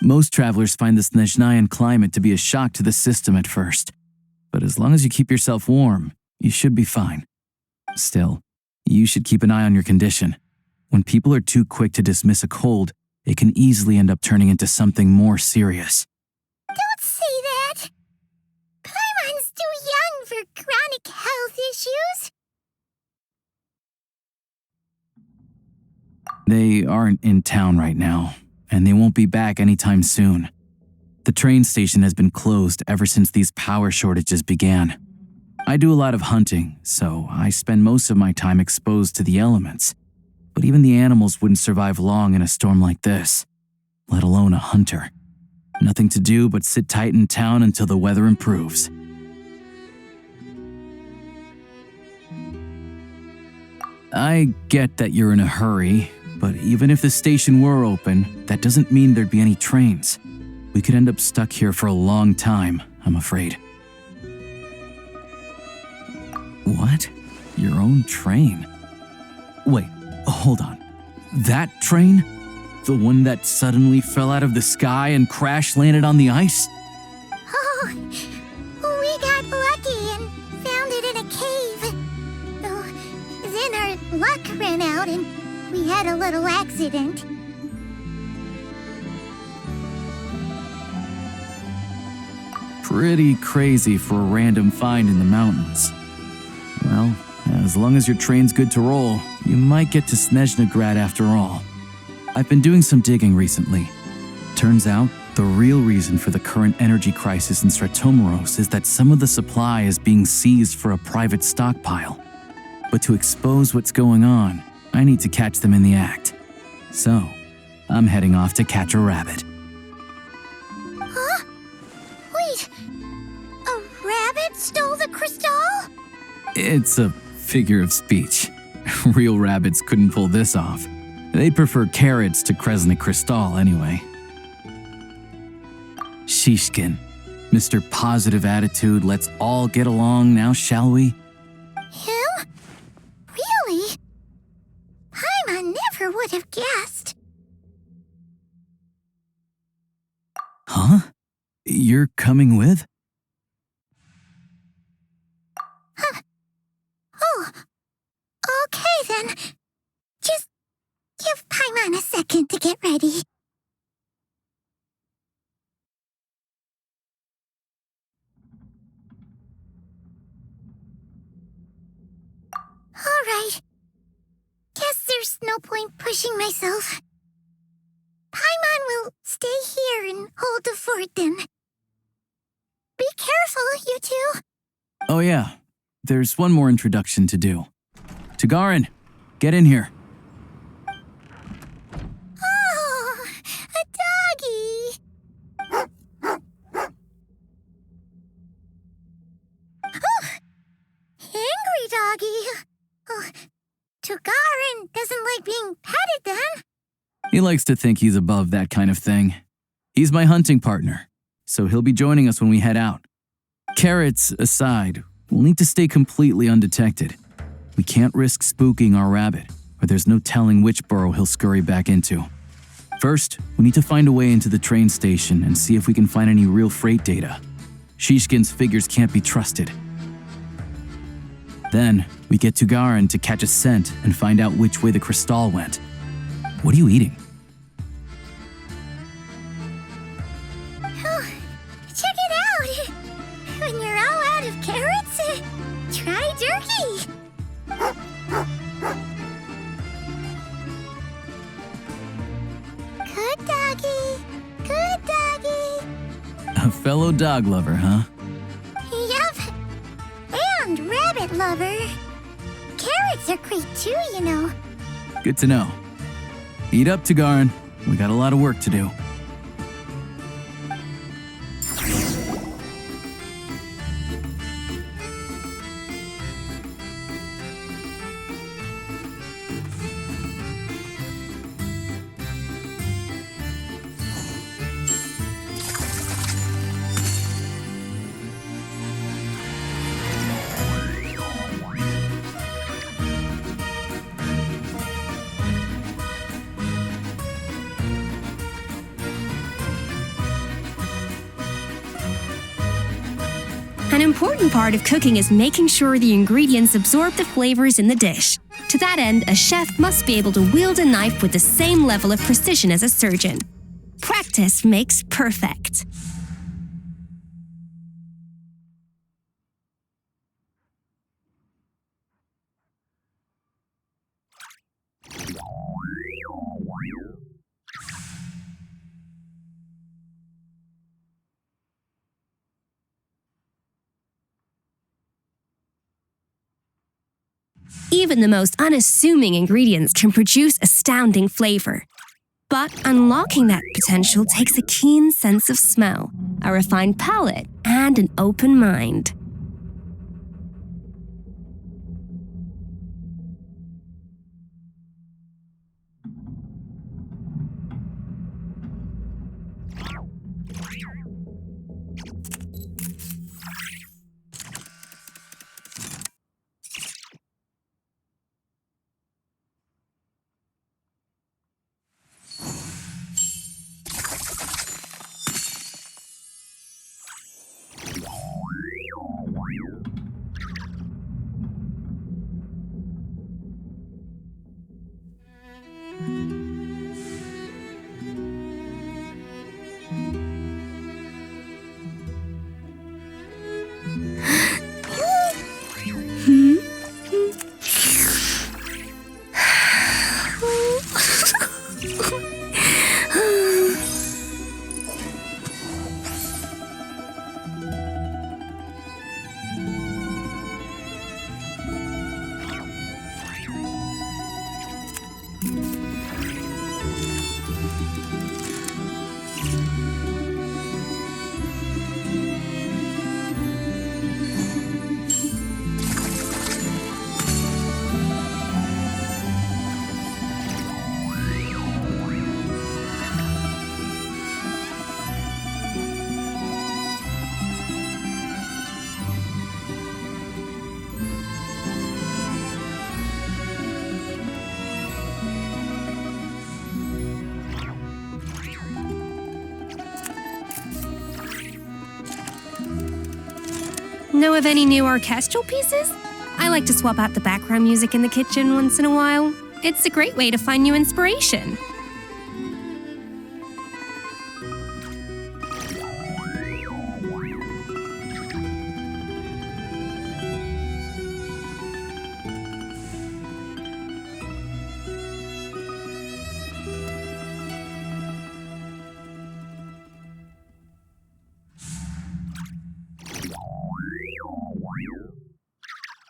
Most travelers find the Snezhnayan climate to be a shock to the system at first. But as long as you keep yourself warm, you should be fine. Still, you should keep an eye on your condition. When people are too quick to dismiss a cold, it can easily end up turning into something more serious. Don't say that! Paimon's too young for chronic health issues. They aren't in town right now, and they won't be back anytime soon. The train station has been closed ever since these power shortages began. I do a lot of hunting, so I spend most of my time exposed to the elements. But even the animals wouldn't survive long in a storm like this, let alone a hunter. Nothing to do but sit tight in town until the weather improves. I get that you're in a hurry, but even if the station were open, that doesn't mean there'd be any trains. We could end up stuck here for a long time, I'm afraid. What? Your own train? Wait. Hold on. That train? The one that suddenly fell out of the sky and crash-landed on the ice? Oh, we got lucky and found it in a cave. Oh, then our luck ran out and we had a little accident. Pretty crazy for a random find in the mountains. Well, as long as your train's good to roll, you might get to Snezhnograd after all. I've been doing some digging recently. Turns out, the real reason for the current energy crisis in Stratomoros is that some of the supply is being seized for a private stockpile. But to expose what's going on, I need to catch them in the act. So, I'm heading off to catch a rabbit. Huh? Wait, a rabbit stole the crystal? It's a figure of speech. Real rabbits couldn't pull this off. They'd prefer carrots to Kresnik Crystal anyway. Shishkin, Mr. Positive Attitude, let's all get along now, shall we? Him? Really? Paimon never would have guessed. Huh? You're coming with? Oh, okay then. Just give Paimon a second to get ready. All right. Guess there's no point pushing myself. Paimon will stay here and hold the fort then. Be careful, you two. Oh yeah, there's one more introduction to do. Tagarin, get in here. Oh, a doggy. Oh, angry doggy. Oh, Tagarin doesn't like being petted then. He likes to think he's above that kind of thing. He's my hunting partner, so he'll be joining us when we head out. Carrots aside, we'll need to stay completely undetected. We can't risk spooking our rabbit, or there's no telling which burrow he'll scurry back into. First, we need to find a way into the train station and see if we can find any real freight data. Shishkin's figures can't be trusted. Then, we get Tugarin to catch a scent and find out which way the crystal went. What are you eating? Oh, check it out. When you're all out of carrots, try jerky. Good doggy. Good doggy. A fellow dog lover, huh? Yup. And rabbit lover. Carrots are great too, you know. Good to know. Eat up, Tugarin. We got a lot of work to do. An important part of cooking is making sure the ingredients absorb the flavors in the dish. To that end, a chef must be able to wield a knife with the same level of precision as a surgeon. Practice makes perfect. Even the most unassuming ingredients can produce astounding flavor. But unlocking that potential takes a keen sense of smell, a refined palate, and an open mind. Know of any new orchestral pieces? I like to swap out the background music in the kitchen once in a while. It's a great way to find new inspiration.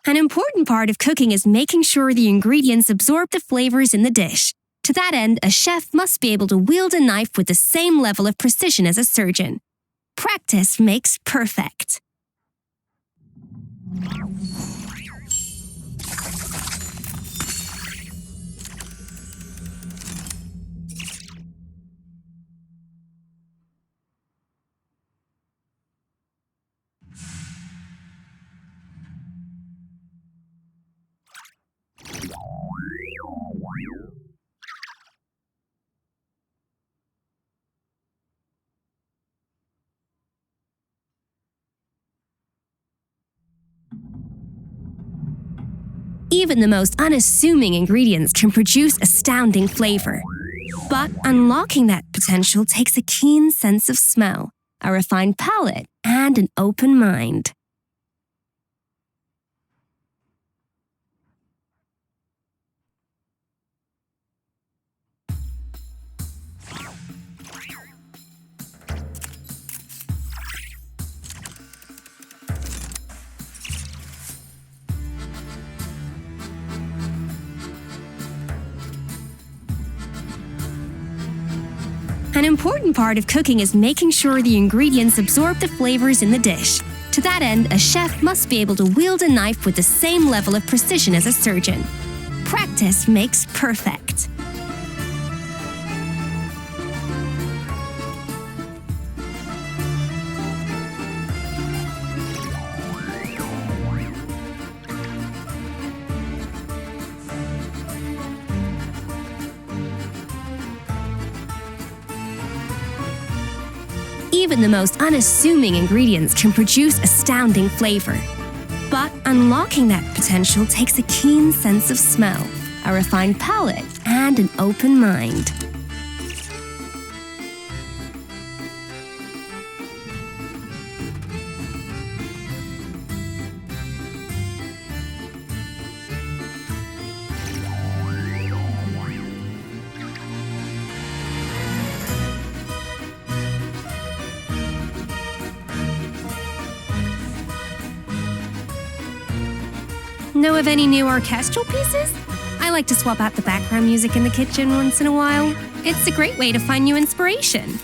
An important part of cooking is making sure the ingredients absorb the flavors in the dish. To that end, a chef must be able to wield a knife with the same level of precision as a surgeon. Practice makes perfect. Even the most unassuming ingredients can produce astounding flavor. But unlocking that potential takes a keen sense of smell, a refined palate, and an open mind. An important part of cooking is making sure the ingredients absorb the flavors in the dish. To that end, a chef must be able to wield a knife with the same level of precision as a surgeon. Practice makes perfect. Even the most unassuming ingredients can produce astounding flavor. But unlocking that potential takes a keen sense of smell, a refined palate, and an open mind. Know of any new orchestral pieces? I like to swap out the background music in the kitchen once in a while. It's a great way to find new inspiration.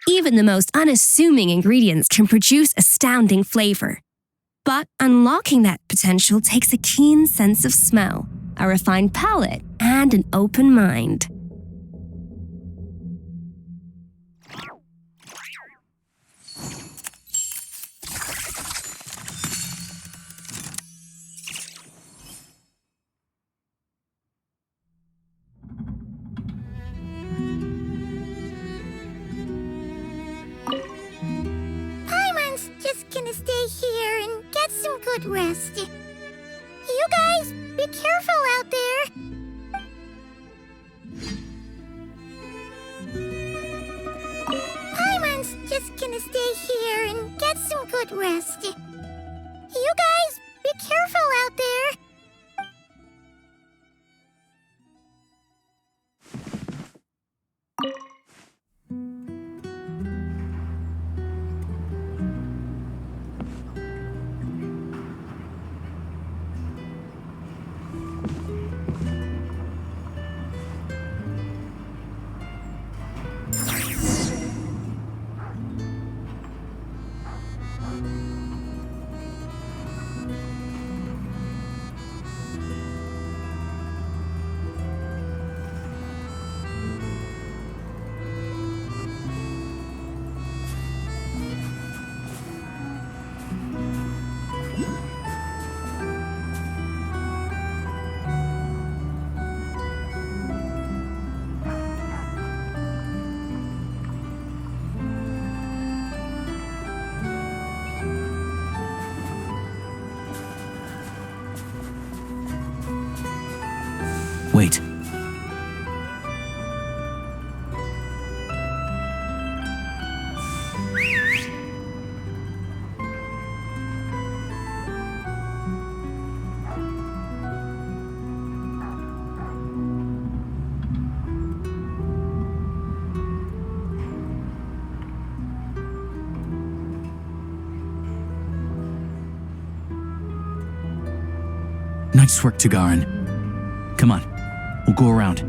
Even the most unassuming ingredients can produce astounding flavor. But unlocking that potential takes a keen sense of smell, a refined palate, and an open mind. Paimon's just gonna stay here and get some good rest. You guys, be careful out there. Paimon's just gonna stay here and get some good rest. You guys, be careful out there. Nice work, Tagarin. Come on, we'll go around.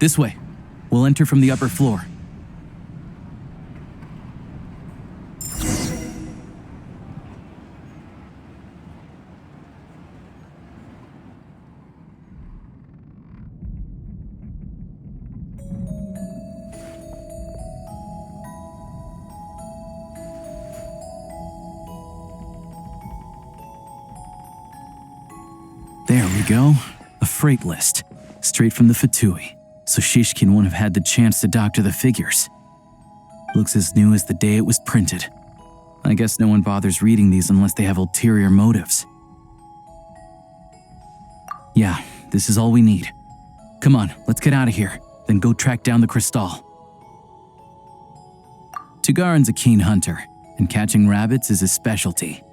This way. We'll enter from the upper floor. There we go. A freight list. Straight from the Fatui. So Shishkin won't have had the chance to doctor the figures. Looks as new as the day it was printed. I guess no one bothers reading these unless they have ulterior motives. Yeah, this is all we need. Come on, let's get out of here, then go track down the Crystal. Tagarin's a keen hunter, and catching rabbits is his specialty.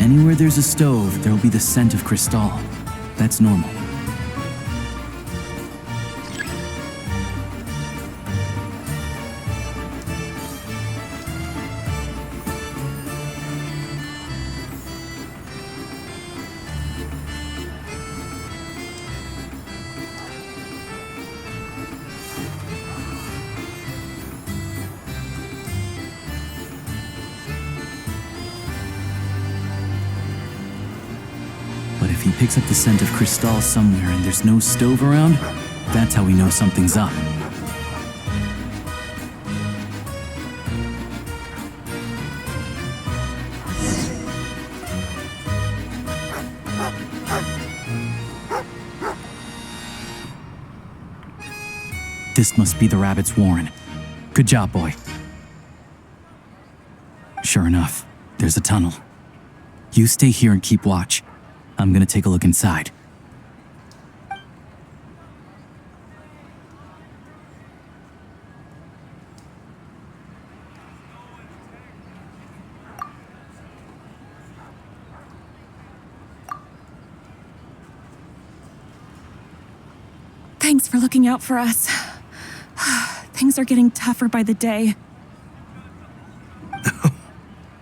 Anywhere there's a stove, there'll be the scent of Crystal. That's normal. If he picks up the scent of Crystal somewhere and there's no stove around, that's how we know something's up. This must be the rabbit's warren. Good job, boy. Sure enough, there's a tunnel. You stay here and keep watch. I'm gonna take a look inside. Thanks for looking out for us. Things are getting tougher by the day.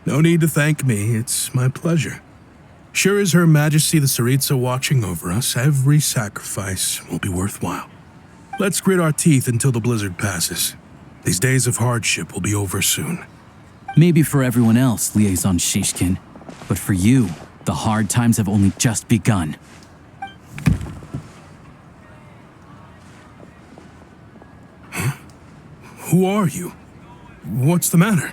No need to thank me. It's my pleasure. Sure as Her Majesty the Tsaritsa watching over us, every sacrifice will be worthwhile. Let's grit our teeth until the blizzard passes. These days of hardship will be over soon. Maybe for everyone else, Liaison Shishkin, but for you, the hard times have only just begun. Who are you? What's the matter?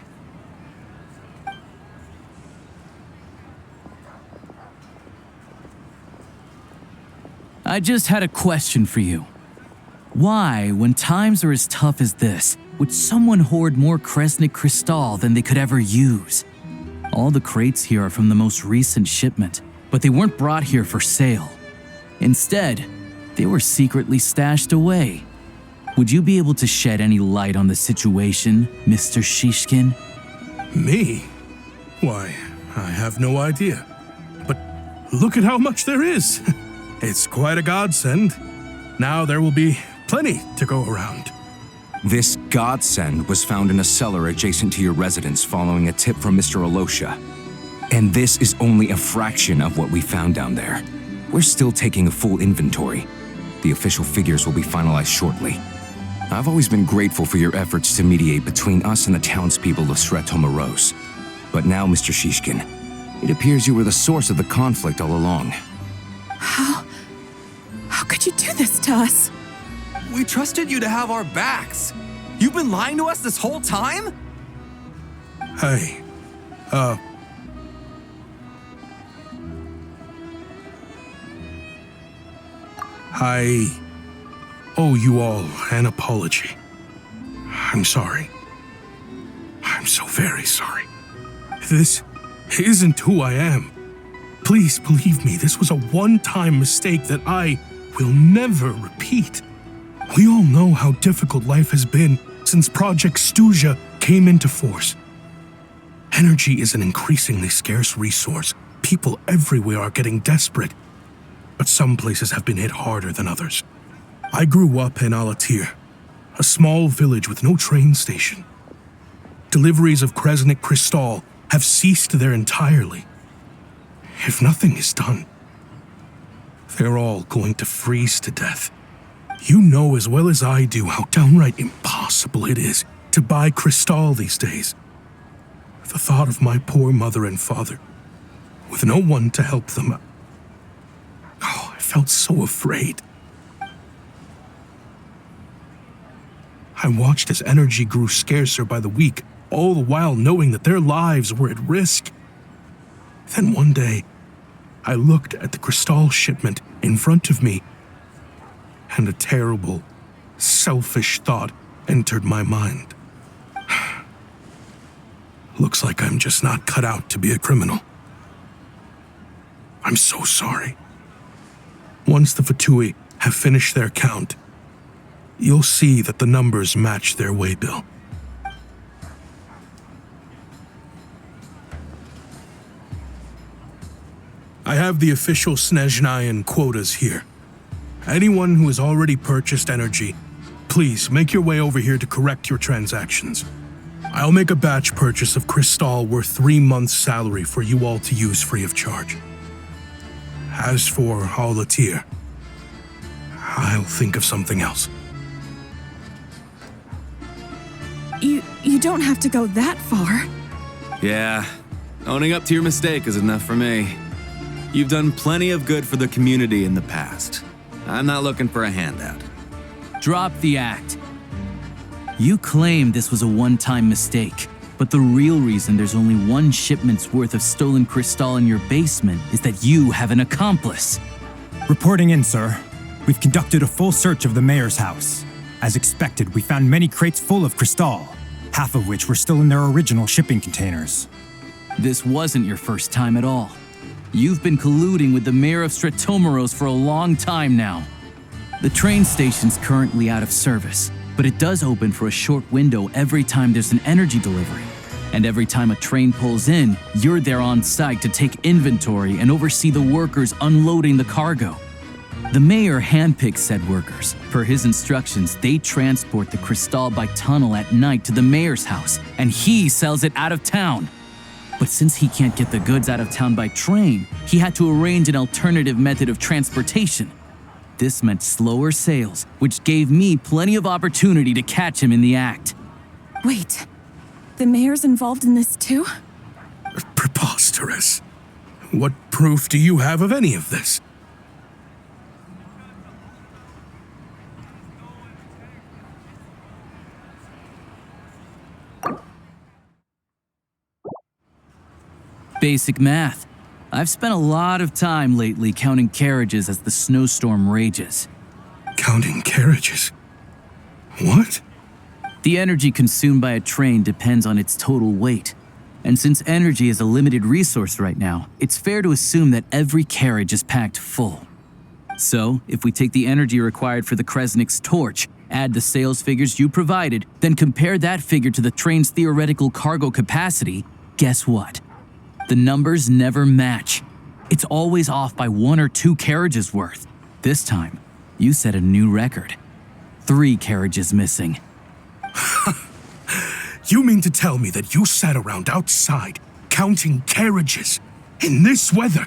I just had a question for you. Why, when times are as tough as this, would someone hoard more Kresnik Crystal than they could ever use? All the crates here are from the most recent shipment, but they weren't brought here for sale. Instead, they were secretly stashed away. Would you be able to shed any light on the situation, Mr. Shishkin? Me? Why, I have no idea. But look at how much there is. It's quite a godsend. Now there will be plenty to go around. This godsend was found in a cellar adjacent to your residence following a tip from Mr. Alosha. And this is only a fraction of what we found down there. We're still taking a full inventory. The official figures will be finalized shortly. I've always been grateful for your efforts to mediate between us and the townspeople of Sretomaros. But now, Mr. Shishkin, it appears you were the source of the conflict all along. How could you do this to us? We trusted you to have our backs. You've been lying to us this whole time? Hey, I owe you all an apology. I'm sorry. I'm so very sorry. This isn't who I am. Please believe me, this was a one-time mistake that I will never repeat. We all know how difficult life has been since Project Stuja came into force. Energy is an increasingly scarce resource. People everywhere are getting desperate, but some places have been hit harder than others. I grew up in Alatir, a small village with no train station. Deliveries of Kresnik Crystal have ceased there entirely. If nothing is done, they're all going to freeze to death. You know as well as I do how downright impossible it is to buy Crystal these days. The thought of my poor mother and father, with no one to help them, I felt so afraid. I watched as energy grew scarcer by the week, all the while knowing that their lives were at risk. Then one day, I looked at the Crystal shipment in front of me, and a terrible, selfish thought entered my mind. Looks like I'm just not cut out to be a criminal. I'm so sorry. Once the Fatui have finished their count, you'll see that the numbers match their waybill. I have the official Snezhnayan quotas here. Anyone who has already purchased energy, please make your way over here to correct your transactions. I'll make a batch purchase of Crystal worth 3 months' salary for you all to use free of charge. As for Alatir, I'll think of something else. You don't have to go that far. Yeah, owning up to your mistake is enough for me. You've done plenty of good for the community in the past. I'm not looking for a handout. Drop the act. You claim this was a one-time mistake, but the real reason there's only one shipment's worth of stolen Crystal in your basement is that you have an accomplice. Reporting in, sir. We've conducted a full search of the mayor's house. As expected, we found many crates full of Crystal, half of which were still in their original shipping containers. This wasn't your first time at all. You've been colluding with the mayor of Sretomaros for a long time now. The train station's currently out of service, but it does open for a short window every time there's an energy delivery. And every time a train pulls in, you're there on site to take inventory and oversee the workers unloading the cargo. The mayor handpicks said workers. Per his instructions, they transport the Crystal by tunnel at night to the mayor's house, and he sells it out of town. But since he can't get the goods out of town by train, he had to arrange an alternative method of transportation. This meant slower sales, which gave me plenty of opportunity to catch him in the act. Wait, the mayor's involved in this too? Preposterous. What proof do you have of any of this? Basic math. I've spent a lot of time lately counting carriages as the snowstorm rages. Counting carriages? What? The energy consumed by a train depends on its total weight. And since energy is a limited resource right now, it's fair to assume that every carriage is packed full. So, if we take the energy required for the Kresnik's torch, add the sales figures you provided, then compare that figure to the train's theoretical cargo capacity, guess what? The numbers never match. It's always off by 1 or 2 carriages worth. This time, you set a new record. 3 carriages missing. You mean to tell me that you sat around outside counting carriages in this weather?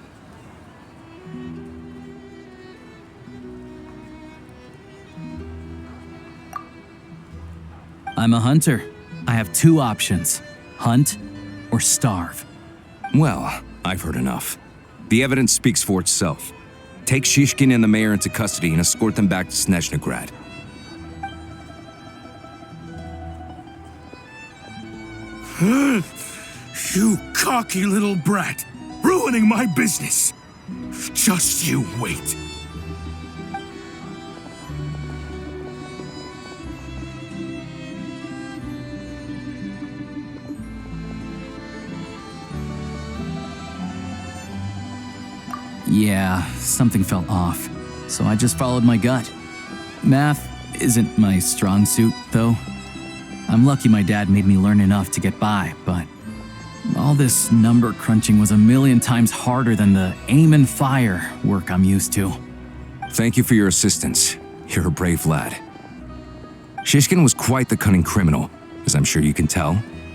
I'm a hunter. I have 2 options: hunt or starve. Well, I've heard enough. The evidence speaks for itself. Take Shishkin and the mayor into custody and escort them back to Snezhnograd. You cocky little brat, ruining my business. Just you wait. Yeah, something felt off, so I just followed my gut. Math isn't my strong suit, though. I'm lucky my dad made me learn enough to get by, but all this number crunching was a million times harder than the aim and fire work I'm used to. Thank you for your assistance. You're a brave lad. Shishkin was quite the cunning criminal, as I'm sure you can tell.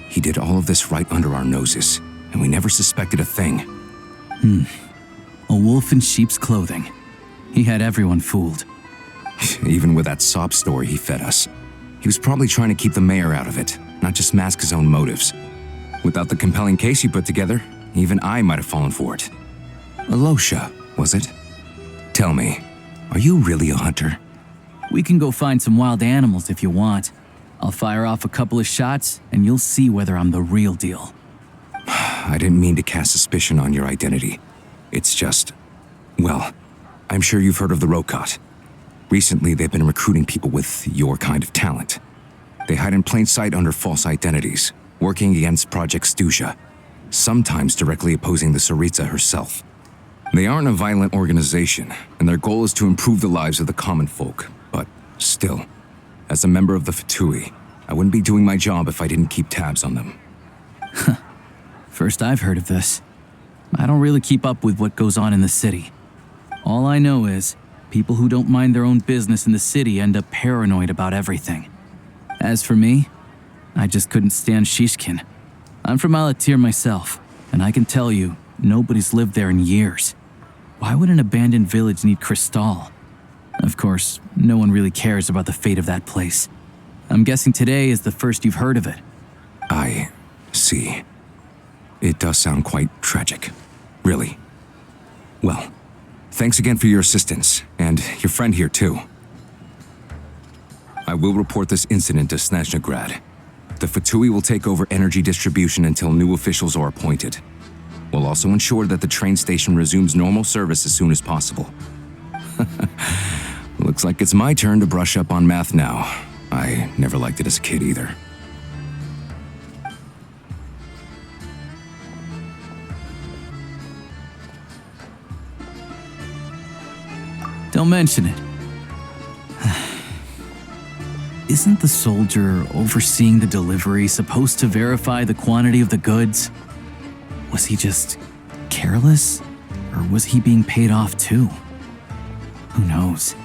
He did all of this right under our noses, and we never suspected a thing. A wolf in sheep's clothing. He had everyone fooled. Even with that sob story he fed us. He was probably trying to keep the mayor out of it, not just mask his own motives. Without the compelling case you put together, even I might have fallen for it. Alosha, was it? Tell me, are you really a hunter? We can go find some wild animals if you want. I'll fire off a couple of shots, and you'll see whether I'm the real deal. I didn't mean to cast suspicion on your identity. It's just, well, I'm sure you've heard of the Rokot. Recently, they've been recruiting people with your kind of talent. They hide in plain sight under false identities, working against Project Stusha, sometimes directly opposing the Tsaritsa herself. They aren't a violent organization, and their goal is to improve the lives of the common folk. But still, as a member of the Fatui, I wouldn't be doing my job if I didn't keep tabs on them. First I've heard of this. I don't really keep up with what goes on in the city. All I know is, people who don't mind their own business in the city end up paranoid about everything. As for me, I just couldn't stand Shishkin. I'm from Alatir myself, and I can tell you, nobody's lived there in years. Why would an abandoned village need Crystal? Of course, no one really cares about the fate of that place. I'm guessing today is the first you've heard of it. I see. It does sound quite tragic. Really. Well, thanks again for your assistance, and your friend here too. I will report this incident to Snezhnograd. The Fatui will take over energy distribution until new officials are appointed. We'll also ensure that the train station resumes normal service as soon as possible. Looks like it's my turn to brush up on math now. I never liked it as a kid either. Don't mention it. Isn't the soldier overseeing the delivery supposed to verify the quantity of the goods? Was he just careless? Or was he being paid off too? Who knows?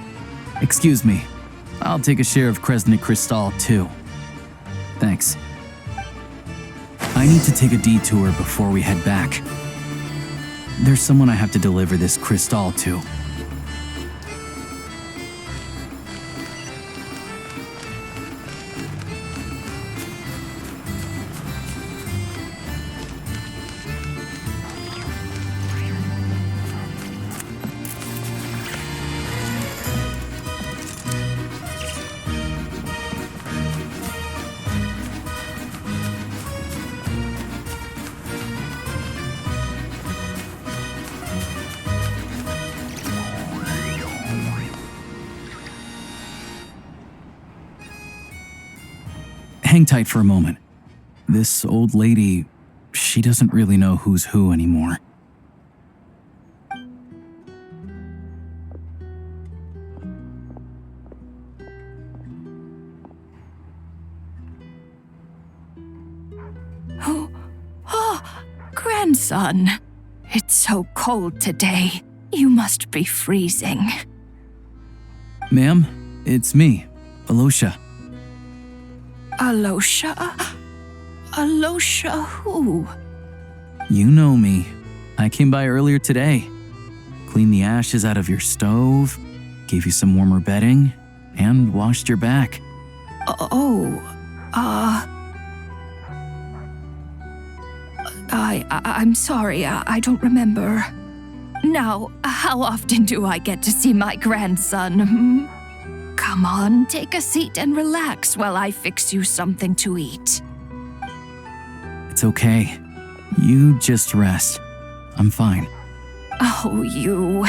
Excuse me. I'll take a share of Kresnik Crystal too. Thanks. I need to take a detour before we head back. There's someone I have to deliver this crystal to. hang tight for a moment. This old lady, she doesn't really know who's who anymore. Grandson, it's so cold today. You must be freezing. Ma'am, it's me, Alosha. Alosha? Alosha who? You know me. I came by earlier today. Cleaned the ashes out of your stove, gave you some warmer bedding, and washed your back. I'm sorry, I don't remember. Now, how often do I get to see my grandson? Come on, take a seat and relax while I fix you something to eat. It's okay. You just rest. I'm fine. Oh, you.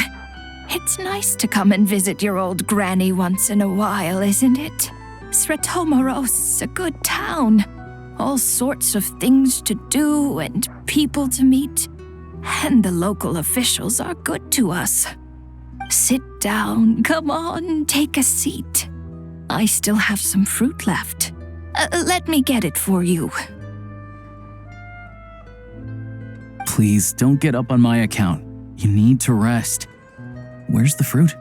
It's nice to come and visit your old granny once in a while, isn't it? Sretomaros, a good town. All sorts of things to do and people to meet. And the local officials are good to us. Sit down, come on, take a seat. I still have some fruit left. Let me get it for you. Please don't get up on my account. You need to rest. Where's the fruit?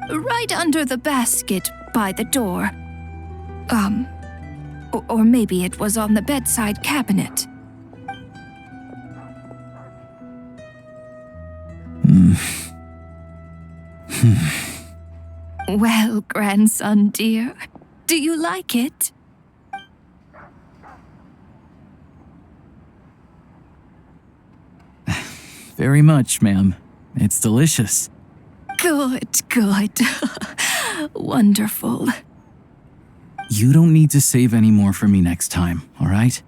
Right under the basket by the door. Or maybe it was on the bedside cabinet. Well, grandson dear, do you like it? Very much, ma'am. It's delicious. Good. Wonderful. You don't need to save any more for me next time, all right?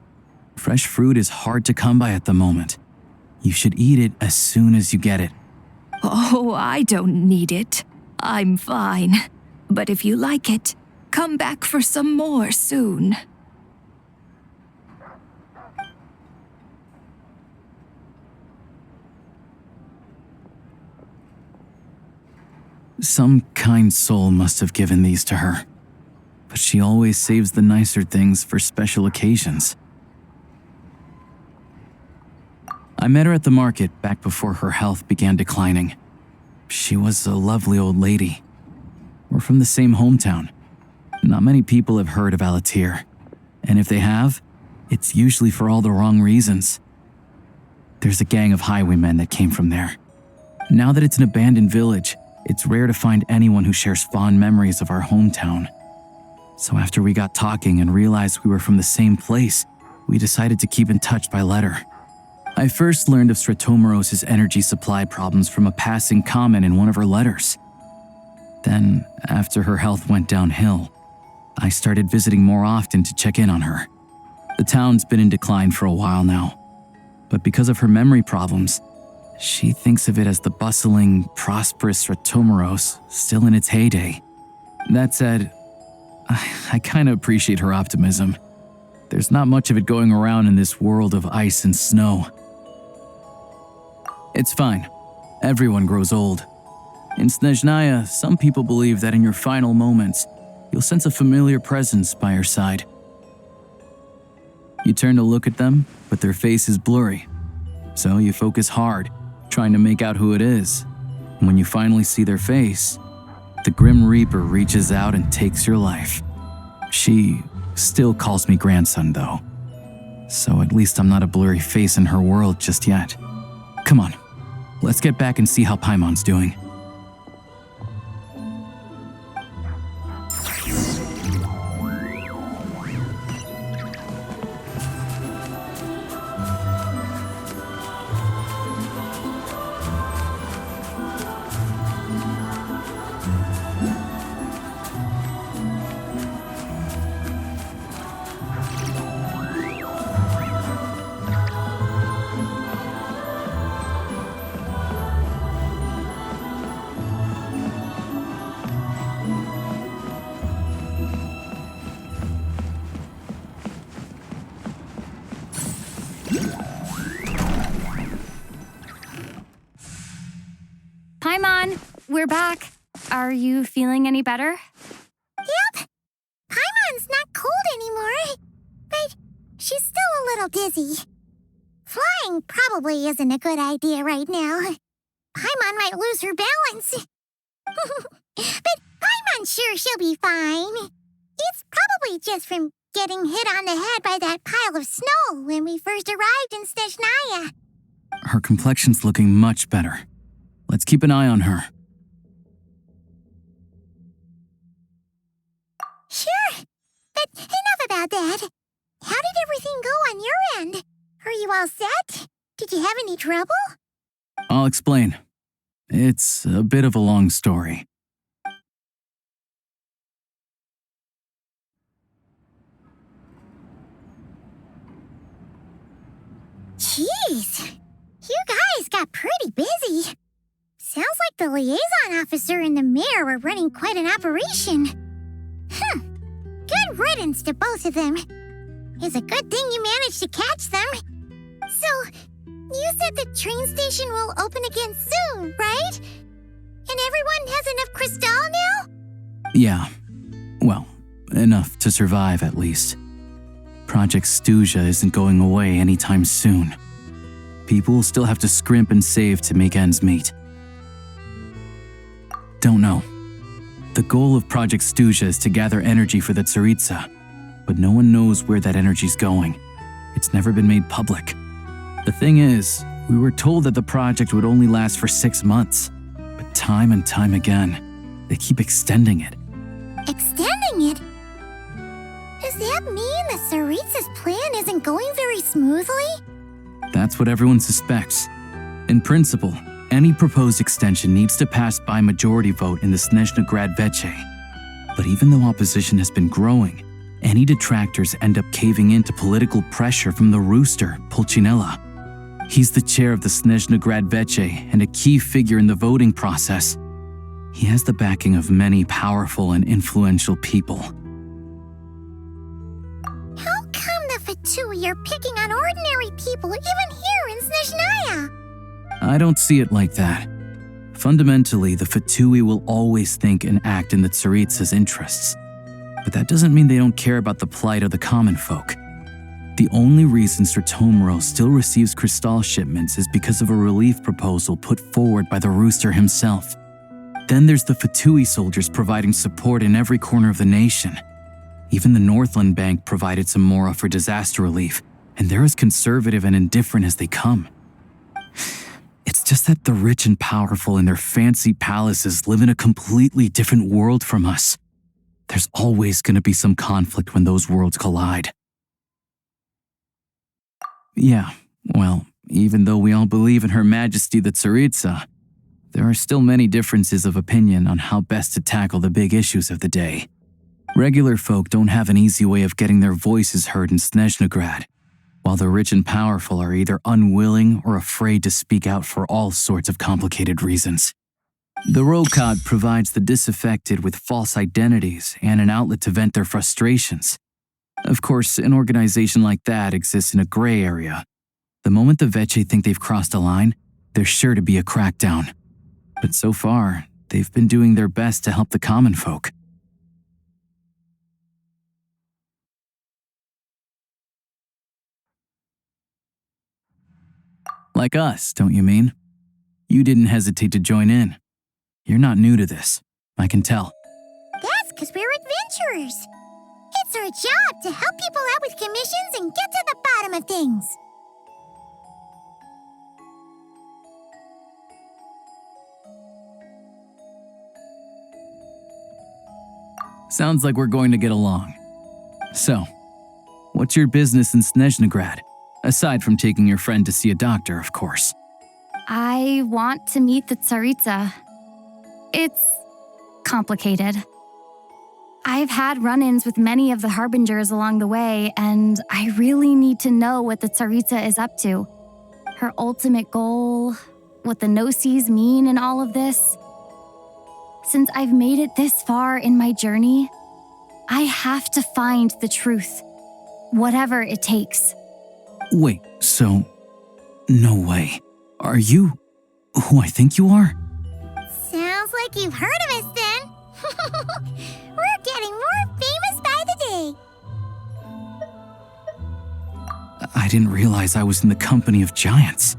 Fresh fruit is hard to come by at the moment. You should eat it as soon as you get it. Oh, I don't need it. I'm fine. But if you like it, come back for some more soon. Some kind soul must have given these to her. But she always saves the nicer things for special occasions. I met her at the market back before her health began declining. She was a lovely old lady. We're from the same hometown. Not many people have heard of Alatir. And if they have, it's usually for all the wrong reasons. There's a gang of highwaymen that came from there. Now that it's an abandoned village, it's rare to find anyone who shares fond memories of our hometown. So after we got talking and realized we were from the same place, we decided to keep in touch by letter. I first learned of Sretomaros' energy supply problems from a passing comment in one of her letters. Then, after her health went downhill, I started visiting more often to check in on her. The town's been in decline for a while now, but because of her memory problems, she thinks of it as the bustling, prosperous Sretomaros still in its heyday. That said, I kinda appreciate her optimism. There's not much of it going around in this world of ice and snow. It's fine. Everyone grows old. In Snezhnaya, some people believe that in your final moments, you'll sense a familiar presence by your side. You turn to look at them, but their face is blurry. So you focus hard, trying to make out who it is. And when you finally see their face, the Grim Reaper reaches out and takes your life. She still calls me grandson, though. So at least I'm not a blurry face in her world just yet. Come on, let's get back and see how Paimon's doing. we're back. Are you feeling any better? Yep. Paimon's not cold anymore, but she's still a little dizzy. Flying probably isn't a good idea right now. Paimon might lose her balance. But Paimon's sure she'll be fine. It's probably just from getting hit on the head by that pile of snow when we first arrived in Snezhnaya. Her complexion's looking much better. Let's keep an eye on her. Sure, but enough about that. How did everything go on your end? Are you all set? Did you have any trouble? I'll explain. It's a bit of a long story. Jeez, you guys got pretty busy. Sounds like the liaison officer and the mayor were running quite an operation. Good riddance to both of them. It's a good thing you managed to catch them. So, you said the train station will open again soon, right? And everyone has enough crystal now? Yeah. Well, enough to survive at least. Project Stuja isn't going away anytime soon. People will still have to scrimp and save to make ends meet. Don't know. The goal of Project Stuja is to gather energy for the Tsaritsa, but no one knows where that energy's going. It's never been made public. The thing is, we were told that the project would only last for 6 months, but time and time again, they keep extending it. Extending it? Does that mean the Tsaritsa's plan isn't going very smoothly? That's what everyone suspects. In principle, any proposed extension needs to pass by majority vote in the Snezhnegrad Veche. But even though opposition has been growing, any detractors end up caving into political pressure from the rooster, Pulcinella. He's the chair of the Snezhnegrad Veche and a key figure in the voting process. He has the backing of many powerful and influential people. How come the Fatui are picking on ordinary people even here in Snezhnaya? I don't see it like that. Fundamentally, the Fatui will always think and act in the Tsaritsa's interests. But that doesn't mean they don't care about the plight of the common folk. The only reason Sratomiro still receives crystal shipments is because of a relief proposal put forward by the rooster himself. Then there's the Fatui soldiers providing support in every corner of the nation. Even the Northland Bank provided some mora for disaster relief, and they're as conservative and indifferent as they come. It's just that the rich and powerful in their fancy palaces live in a completely different world from us. There's always going to be some conflict when those worlds collide. Yeah, well, even though we all believe in Her Majesty the Tsaritsa, there are still many differences of opinion on how best to tackle the big issues of the day. Regular folk don't have an easy way of getting their voices heard in Snezhnegrad, while the rich and powerful are either unwilling or afraid to speak out for all sorts of complicated reasons. The Rokad provides the disaffected with false identities and an outlet to vent their frustrations. Of course, an organization like that exists in a gray area. The moment the Veche think they've crossed a line, there's sure to be a crackdown. But so far, they've been doing their best to help the common folk. Like us, don't you mean? You didn't hesitate to join in. You're not new to this, I can tell. That's because we're adventurers. It's our job to help people out with commissions and get to the bottom of things. Sounds like we're going to get along. So, what's your business in Snezhnegrad? Aside from taking your friend to see a doctor, of course. I want to meet the Tsaritsa. It's complicated. I've had run-ins with many of the Harbingers along the way, and I really need to know what the Tsaritsa is up to. Her ultimate goal, what the Gnosis mean in all of this. Since I've made it this far in my journey, I have to find the truth, whatever it takes. Wait, so... No way. Are you who I think you are? Sounds Sounds like you've heard of us then. We're getting more famous by the day. I didn't realize I was in the company of giants.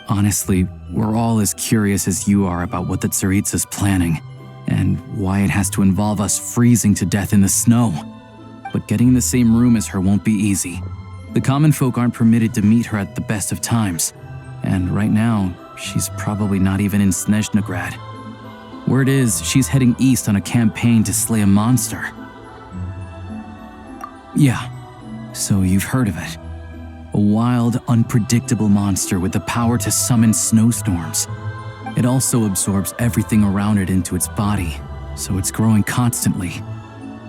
Honestly, we're all as curious as you are about what the Tsaritsa's planning, and why it has to involve us freezing to death in the snow. But getting in the same room as her won't be easy. The common folk aren't permitted to meet her at the best of times, and right now, she's probably not even in Snezhnograd. Word is, she's heading east on a campaign to slay a monster. Yeah, so you've heard of it. A wild, unpredictable monster with the power to summon snowstorms. It also absorbs everything around it into its body, so it's growing constantly.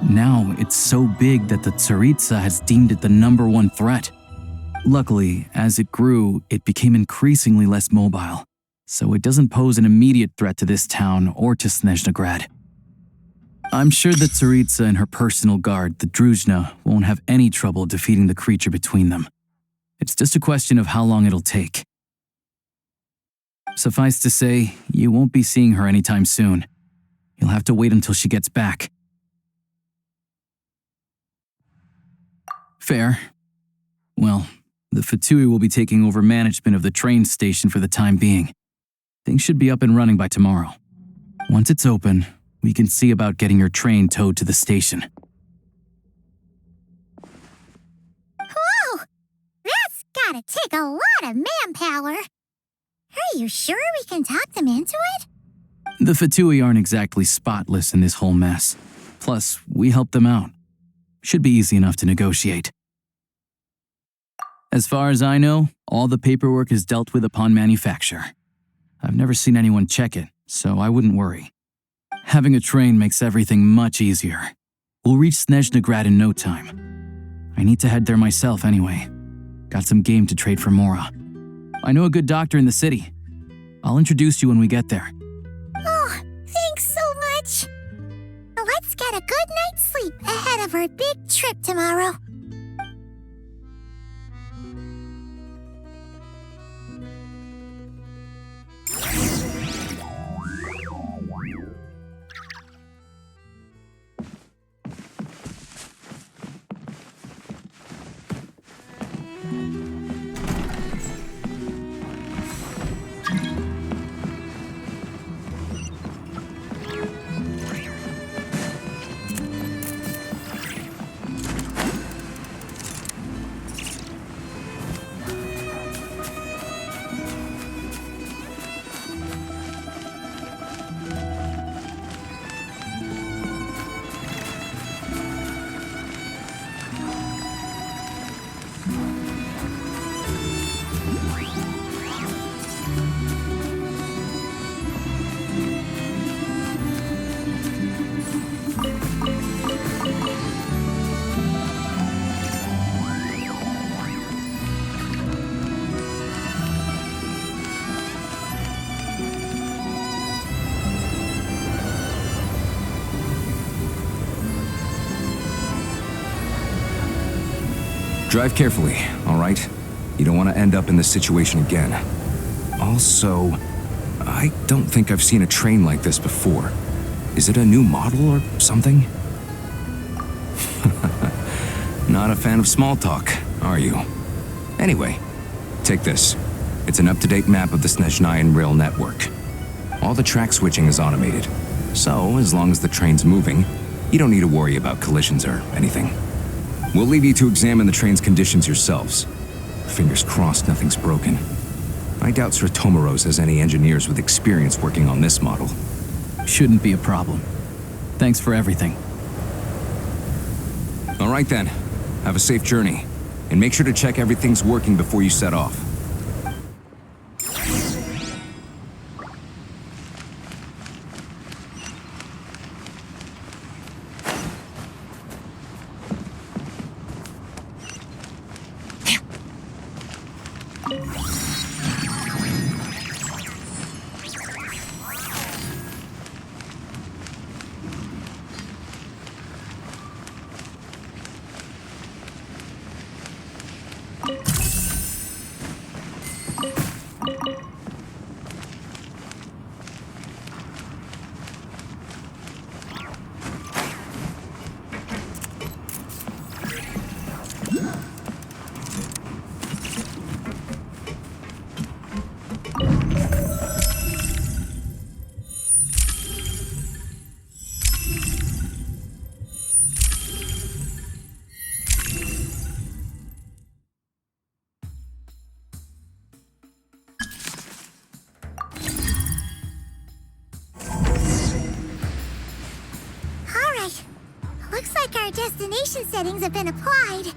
Now, it's so big that the Tsaritsa has deemed it the #1 threat. Luckily, as it grew, it became increasingly less mobile, so it doesn't pose an immediate threat to this town or to Snezhnograd. I'm sure the Tsaritsa and her personal guard, the Druzhna, won't have any trouble defeating the creature between them. It's just a question of how long it'll take. Suffice to say, you won't be seeing her anytime soon. You'll have to wait until she gets back. Fair. Well, the Fatui will be taking over management of the train station for the time being. Things should be up and running by tomorrow. Once it's open, we can see about getting your train towed to the station. Whoa! That's gotta take a lot of manpower. Are you sure we can talk them into it? The Fatui aren't exactly spotless in this whole mess. Plus, we helped them out. Should be easy enough to negotiate. As far as I know, all the paperwork is dealt with upon manufacture. I've never seen anyone check it, so I wouldn't worry. Having a train makes everything much easier. We'll reach Snezhnograd in no time. I need to head there myself anyway. Got some game to trade for Mora. I know a good doctor in the city. I'll introduce you when we get there. Oh, thanks so much. Let's get a good night's sleep ahead of our big trip tomorrow. Drive carefully, all right? You don't want to end up in this situation again. Also, I don't think I've seen a train like this before. Is it a new model or something? Not a fan of small talk, are you? Anyway, take this. It's an up-to-date map of the Snezhnayan rail network. All the track switching is automated, so as long as the train's moving, you don't need to worry about collisions or anything. We'll leave you to examine the train's conditions yourselves. Fingers crossed nothing's broken. I doubt Sratomaros has any engineers with experience working on this model. Shouldn't be a problem. Thanks for everything. All right then. Have a safe journey. And make sure to check everything's working before you set off. like our destination settings have been applied.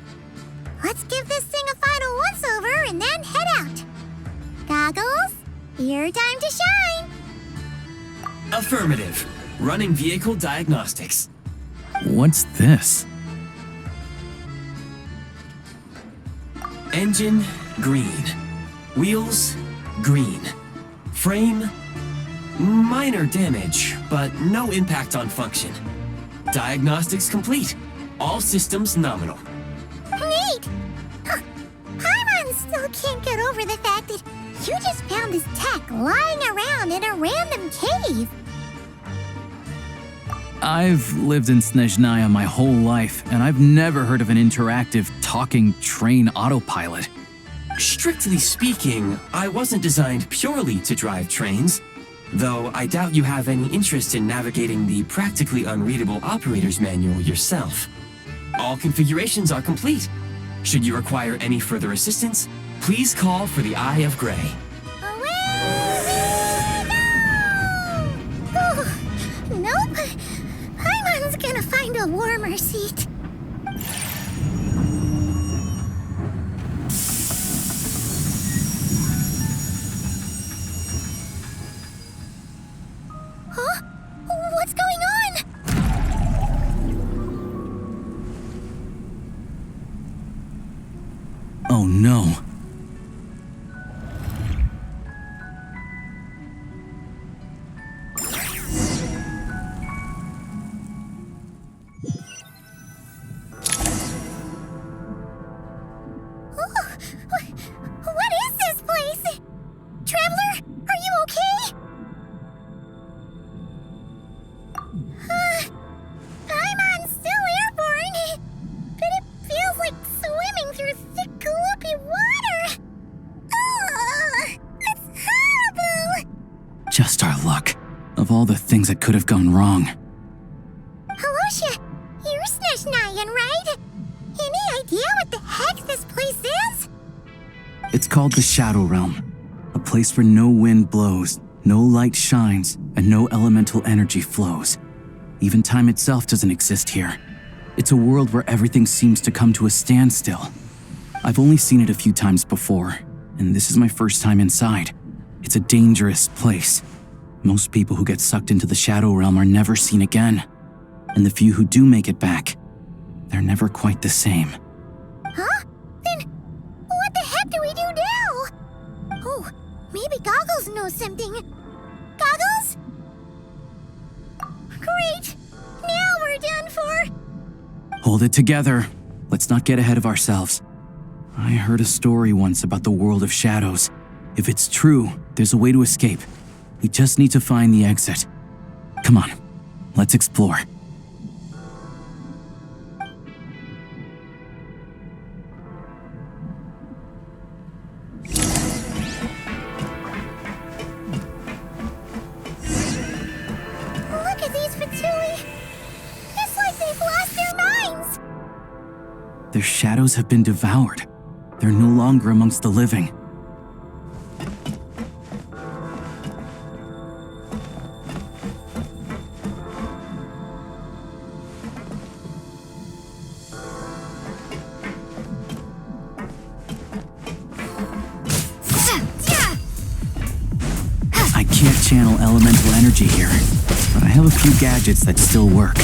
Let's give this thing a final once-over and then head out. Goggles, your time to shine. Affirmative. Running vehicle diagnostics. What's this? Engine, green. Wheels, green. Frame, minor damage, but no impact on function. Diagnostics complete. All systems nominal. Neat! Huh. Paimon still can't get over the fact that you just found this tech lying around in a random cave. I've lived in Snezhnaya my whole life, and I've never heard of an interactive, talking train autopilot. Strictly speaking, I wasn't designed purely to drive trains, though I doubt you have any interest in navigating the practically unreadable operator's manual yourself. All configurations are complete. Should you require any further assistance, please call for the Eye of Grey. Nope. Paimon's gonna find a warmer seat. Huh? What's going on? Oh no. What is this place? Traveler, are you okay? Paimon's still airborne, but it feels like swimming through thick, gloopy water. Ugh, that's horrible. Just our luck. Of all the things that could have gone wrong. Halosha, you're Snezhnayan, right? Any idea what the heck this place is? It's called the Shadow Realm. A place where no wind blows, no light shines, and no elemental energy flows. Even time itself doesn't exist here. It's a world where everything seems to come to a standstill. I've only seen it a few times before, and this is my first time inside. It's a dangerous place. Most people who get sucked into the Shadow Realm are never seen again. And the few who do make it back, they're never quite the same. Huh? Then what the heck do we do now? Oh, maybe Goggles knows something. Goggles? Great! Now we're done for! Hold it together. Let's not get ahead of ourselves. I heard a story once about the world of shadows. If it's true, there's a way to escape. We just need to find the exit. Come on, let's explore. Look at these Fatui! It's like they've lost their minds! Their shadows have been devoured. They're no longer amongst the living. I can't channel elemental energy here, but I have a few gadgets that still work.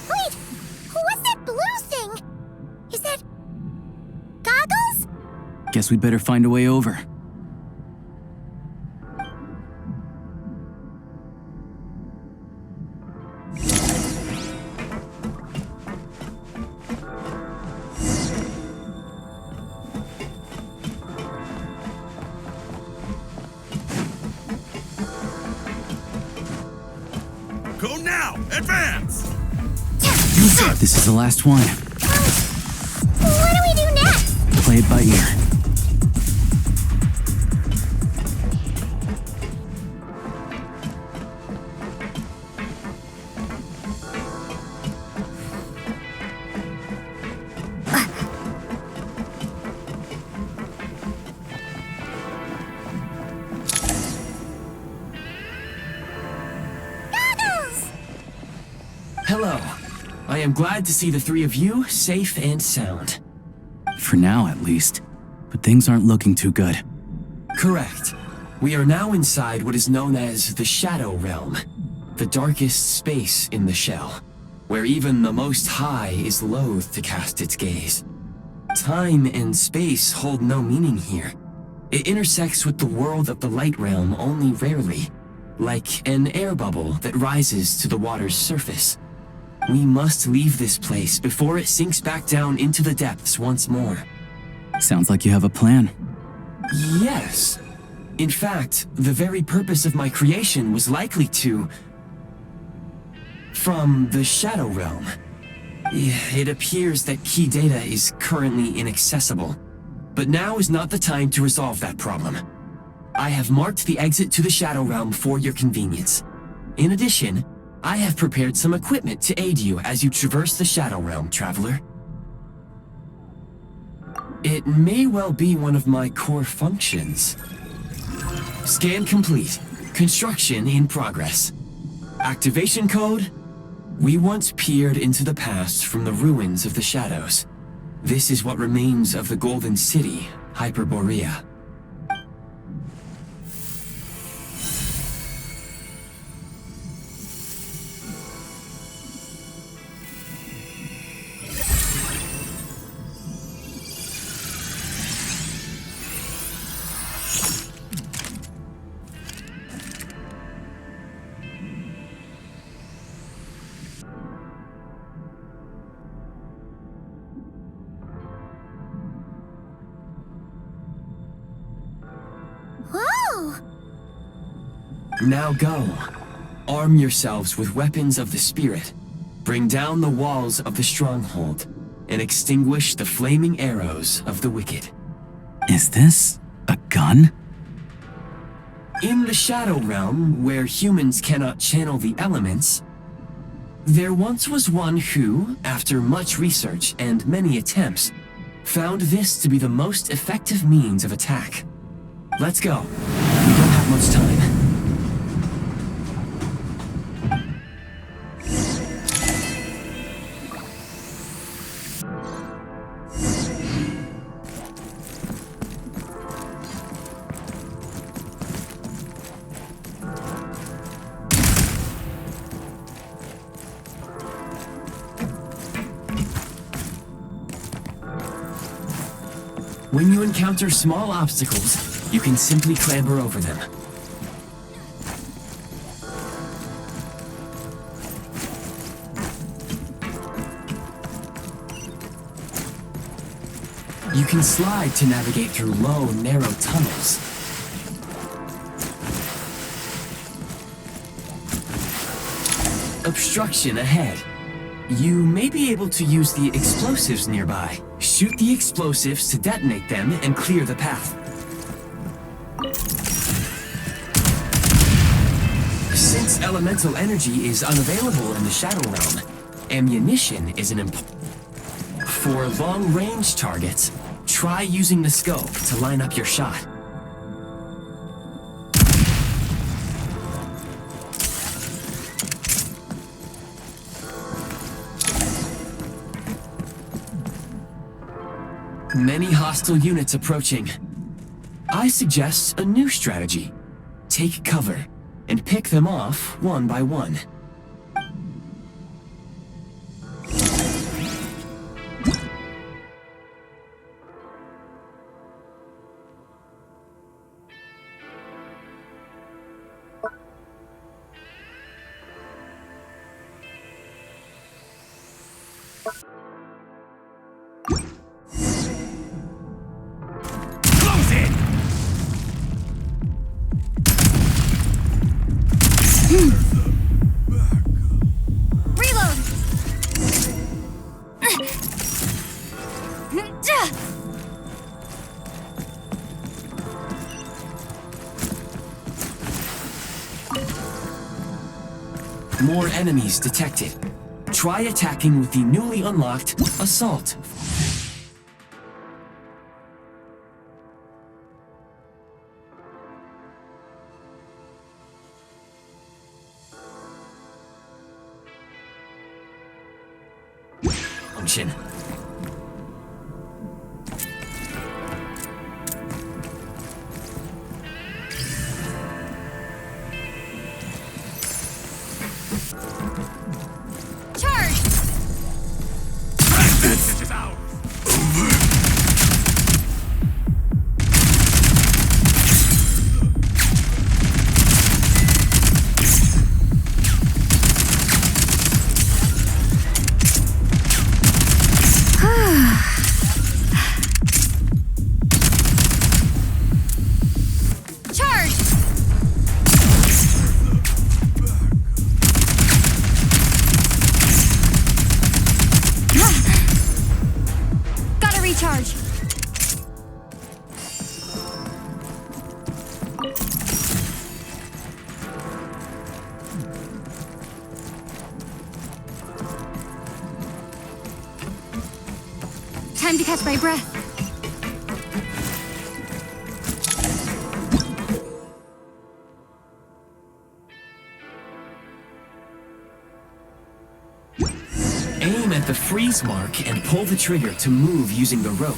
Wait! What's that blue thing? Is that... Goggles? Guess we'd better find a way over. Go now! Advance! This is the last one. What do we do next? Play it by ear. Hello. I am glad to see the three of you safe and sound. For now, at least. But things aren't looking too good. Correct. We are now inside what is known as the Shadow Realm, the darkest space in the shell, where even the Most High is loath to cast its gaze. Time and space hold no meaning here. It intersects with the world of the Light Realm only rarely, like an air bubble that rises to the water's surface. We must leave this place before it sinks back down into the depths once more. Sounds like you have a plan. Yes. In fact, the very purpose of my creation was likely to... from the Shadow Realm. It appears that key data is currently inaccessible, but now is not the time to resolve that problem. I have marked the exit to the Shadow Realm for your convenience. In addition, I have prepared some equipment to aid you as you traverse the Shadow Realm, Traveler. It may well be one of my core functions. Scan complete. Construction in progress. Activation code: we once peered into the past from the ruins of the shadows. This is what remains of the Golden City, Hyperborea. Whoa! Now go. Arm yourselves with weapons of the spirit. Bring down the walls of the stronghold and extinguish the flaming arrows of the wicked. Is this a gun? In the Shadow Realm, where humans cannot channel the elements, there once was one who, after much research and many attempts, found this to be the most effective means of attack. Let's go. We don't have much time. When you encounter small obstacles, you can simply clamber over them. You can slide to navigate through low, narrow tunnels. Obstruction ahead. You may be able to use the explosives nearby. Shoot the explosives to detonate them and clear the path. Since elemental energy is unavailable in the Shadow Realm, ammunition is an important... For long-range targets, try using the scope to line up your shot. Many hostile units approaching. I suggest a new strategy. Take cover and pick them off one by one. Reload! More enemies detected. Try attacking with the newly unlocked Assault. malfunction. Charge! This is ours. Charge! Gotta recharge. Time to catch my breath. Aim at the freeze mark and pull the trigger to move using the rope.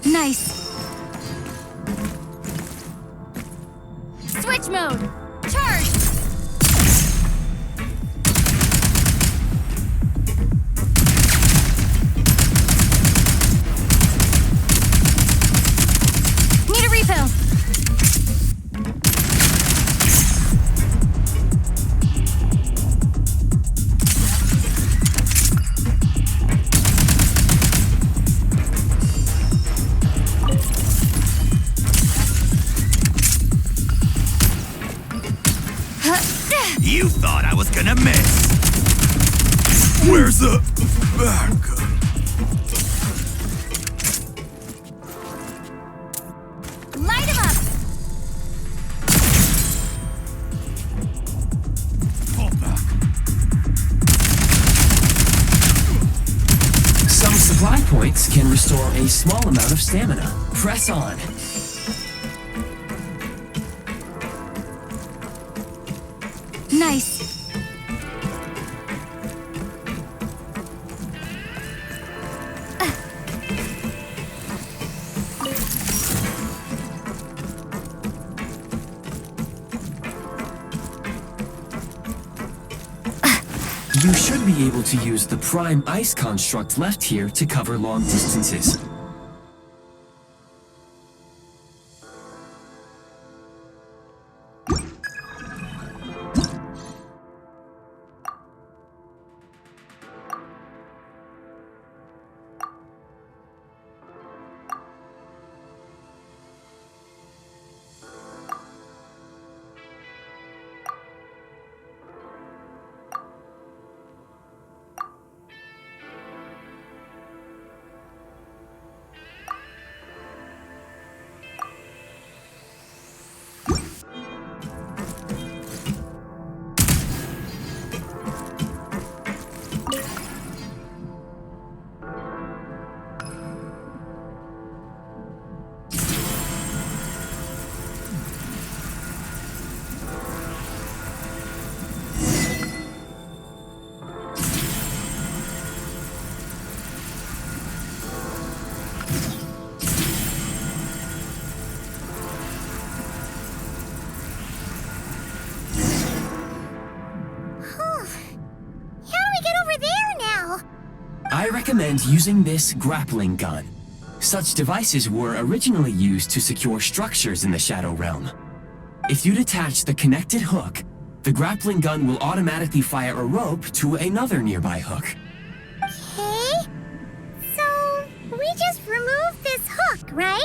Nice. Switch mode. Charge! Need a refill. You thought I was gonna miss. Where's the backup? Light him up. Pull back. Some supply points can restore a small amount of stamina. Press on. Nice. You should be able to use the prime ice construct left here to cover long distances. I recommend using this grappling gun. Such devices were originally used to secure structures in the Shadow Realm. If you detach the connected hook, the grappling gun will automatically fire a rope to another nearby hook. Okay. So, we just remove this hook, right?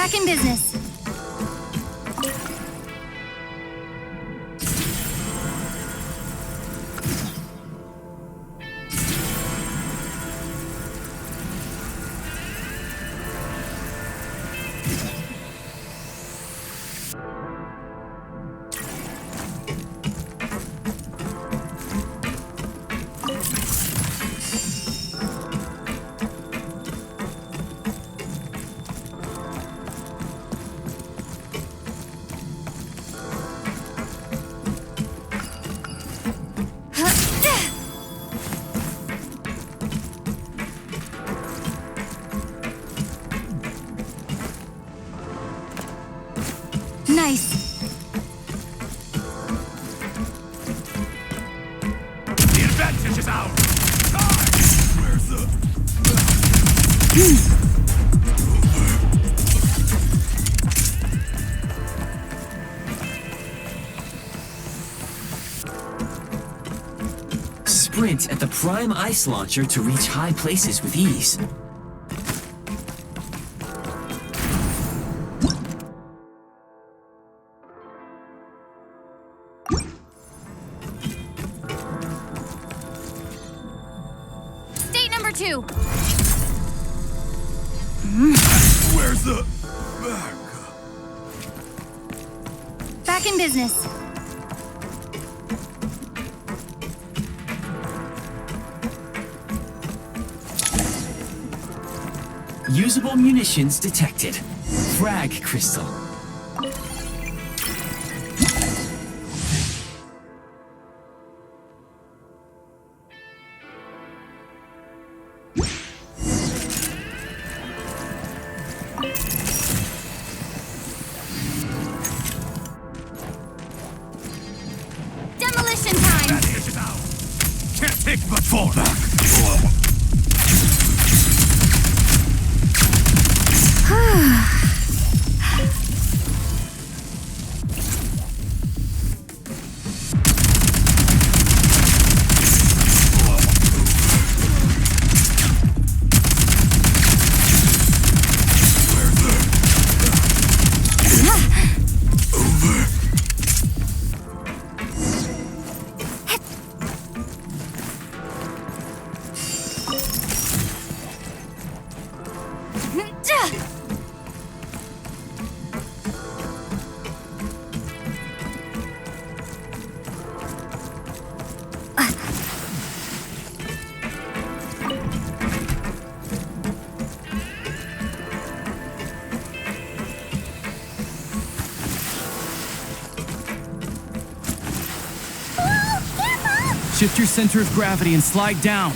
Back in business. Nice. The advantage is ours. Where's the... Sprint at the prime ice launcher to reach high places with ease. State number 2. Where's the... Back in business. Usable munitions detected. Frag crystal. Demolition time. Advantage is ours. Can't take but fall back. Shift your center of gravity and slide down.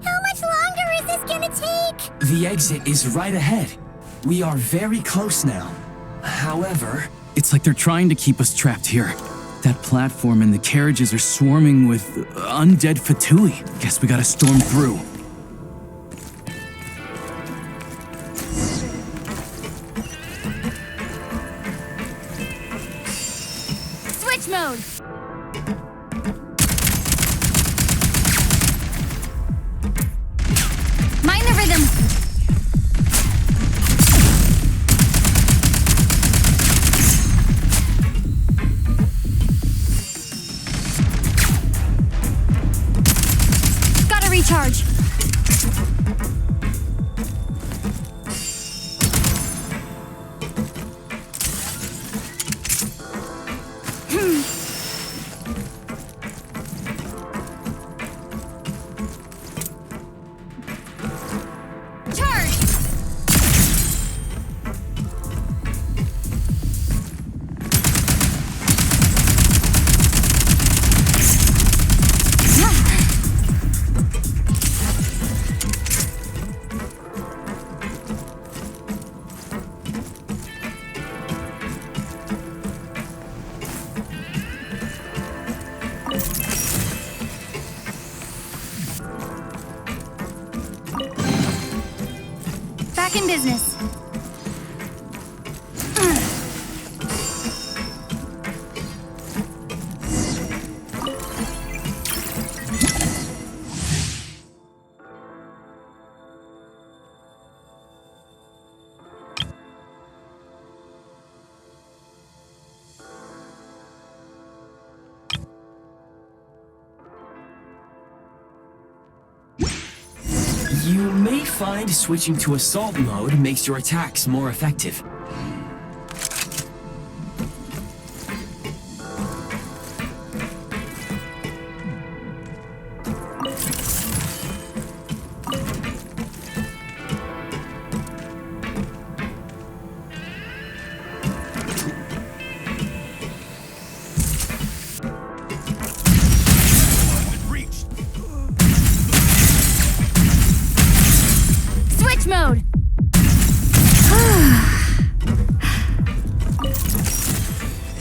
How much longer is this gonna take? The exit is right ahead. We are very close now. However... It's like they're trying to keep us trapped here. That platform and the carriages are swarming with undead Fatui. Guess we gotta storm through. Switch mode. Mind the rhythm. Gotta recharge. Charge! in business. You may find switching to assault mode makes your attacks more effective. Switch mode!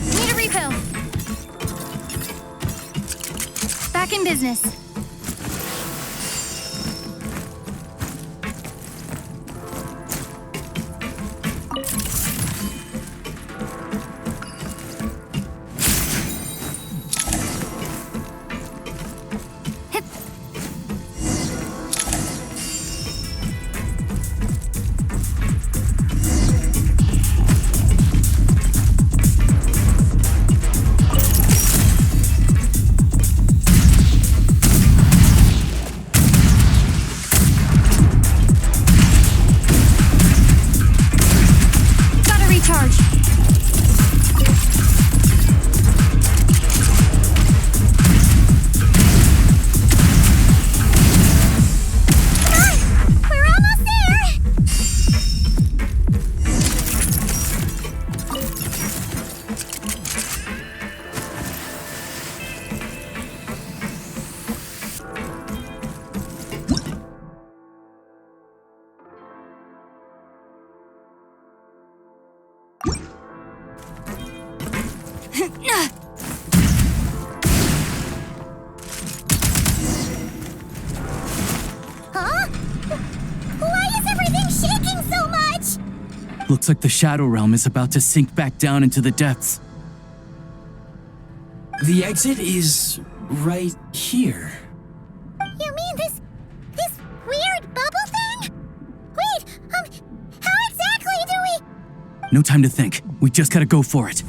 Need a refill. Back in business. Gotta recharge. We're almost there! Huh? Why is everything shaking so much? Looks like the Shadow Realm is about to sink back down into the depths. The exit is right here. You mean this weird bubble thing? Wait, how exactly do we... No time to think. We just gotta go for it.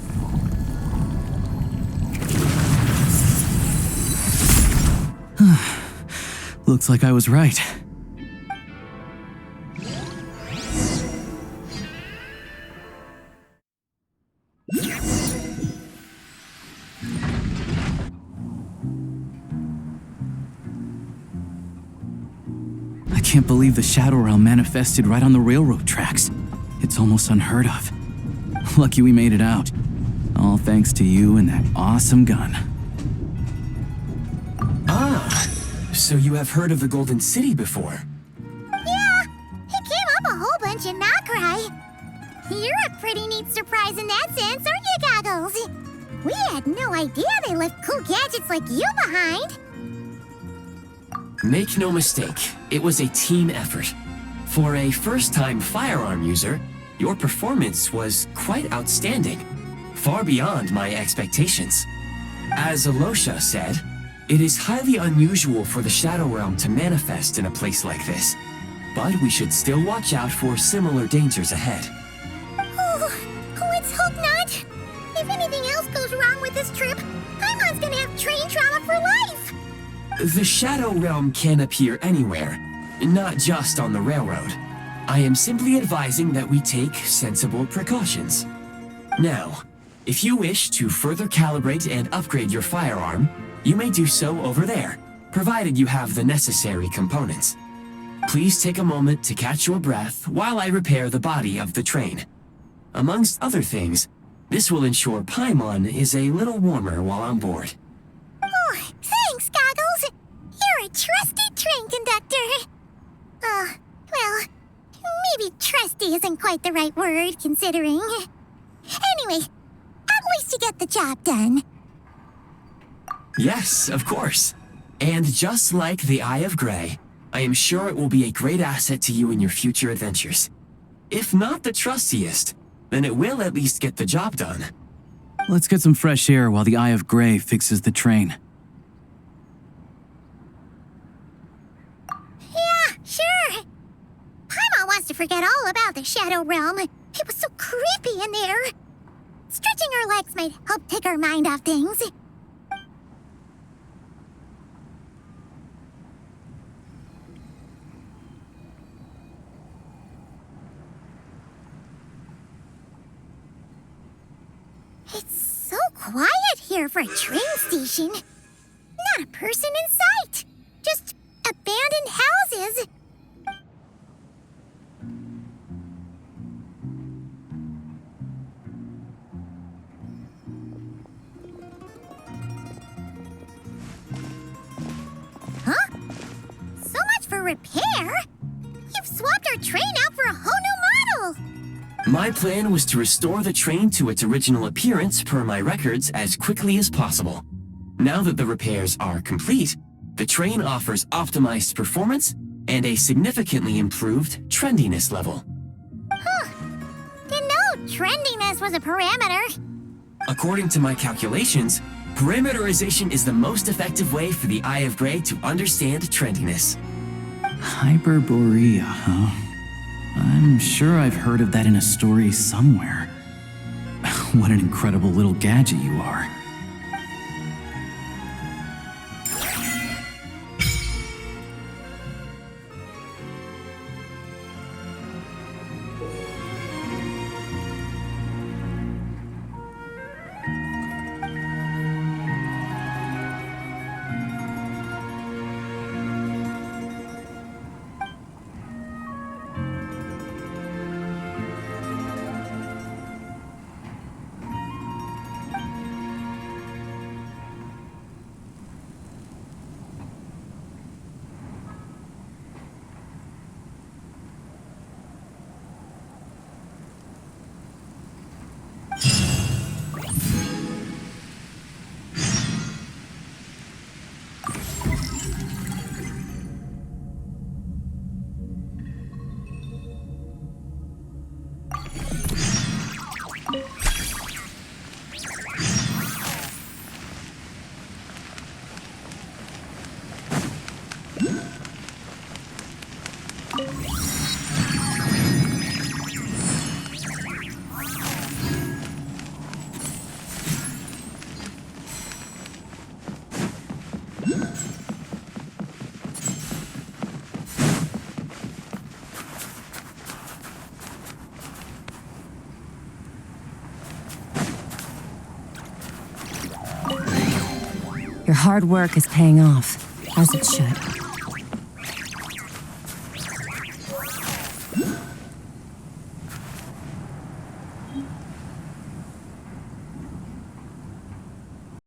Looks like I was right. I can't believe the Shadow Realm manifested right on the railroad tracks. It's almost unheard of. Lucky we made it out. All thanks to you and that awesome gun. Ah, so you have heard of the Golden City before? Yeah, it came up a whole bunch in Nokrai. You're a pretty neat surprise in that sense, aren't you, Goggles? We had no idea they left cool gadgets like you behind. Make no mistake, it was a team effort. For a first-time firearm user, your performance was quite outstanding, far beyond my expectations. As Alosha said, it is highly unusual for the Shadow Realm to manifest in a place like this, but we should still watch out for similar dangers ahead. Oh, let's hope not. If anything else goes wrong with this trip, Paimon's gonna have train trauma for life. The Shadow Realm can appear anywhere, not just on the railroad. I am simply advising that we take sensible precautions. Now, if you wish to further calibrate and upgrade your firearm, you may do so over there, provided you have the necessary components. Please take a moment to catch your breath while I repair the body of the train. Amongst other things, this will ensure Paimon is a little warmer while on board. Oh, thanks, Goggles. You're a trusty train conductor. Well, maybe trusty isn't quite the right word, considering. Anyway, at least you get the job done. Yes, of course. And just like the Eye of Grey, I am sure it will be a great asset to you in your future adventures. If not the trustiest, then it will at least get the job done. Let's get some fresh air while the Eye of Grey fixes the train. Yeah, sure. Paimon wants to forget all about the Shadow Realm. It was so creepy in there. Stretching our legs might help take our mind off things. It's so quiet here for a train station. Not a person in sight. Just abandoned houses. Huh? So much for repair. You've swapped our train out for a whole new model. My plan was to restore the train to its original appearance per my records as quickly as possible. Now that the repairs are complete, the train offers optimized performance and a significantly improved trendiness level. Huh. Didn't know trendiness was a parameter. According to my calculations, parameterization is the most effective way for the Eye of Grey to understand trendiness. Hyperborea, huh? I'm sure I've heard of that in a story somewhere. What an incredible little gadget you are. Your hard work is paying off, as it should.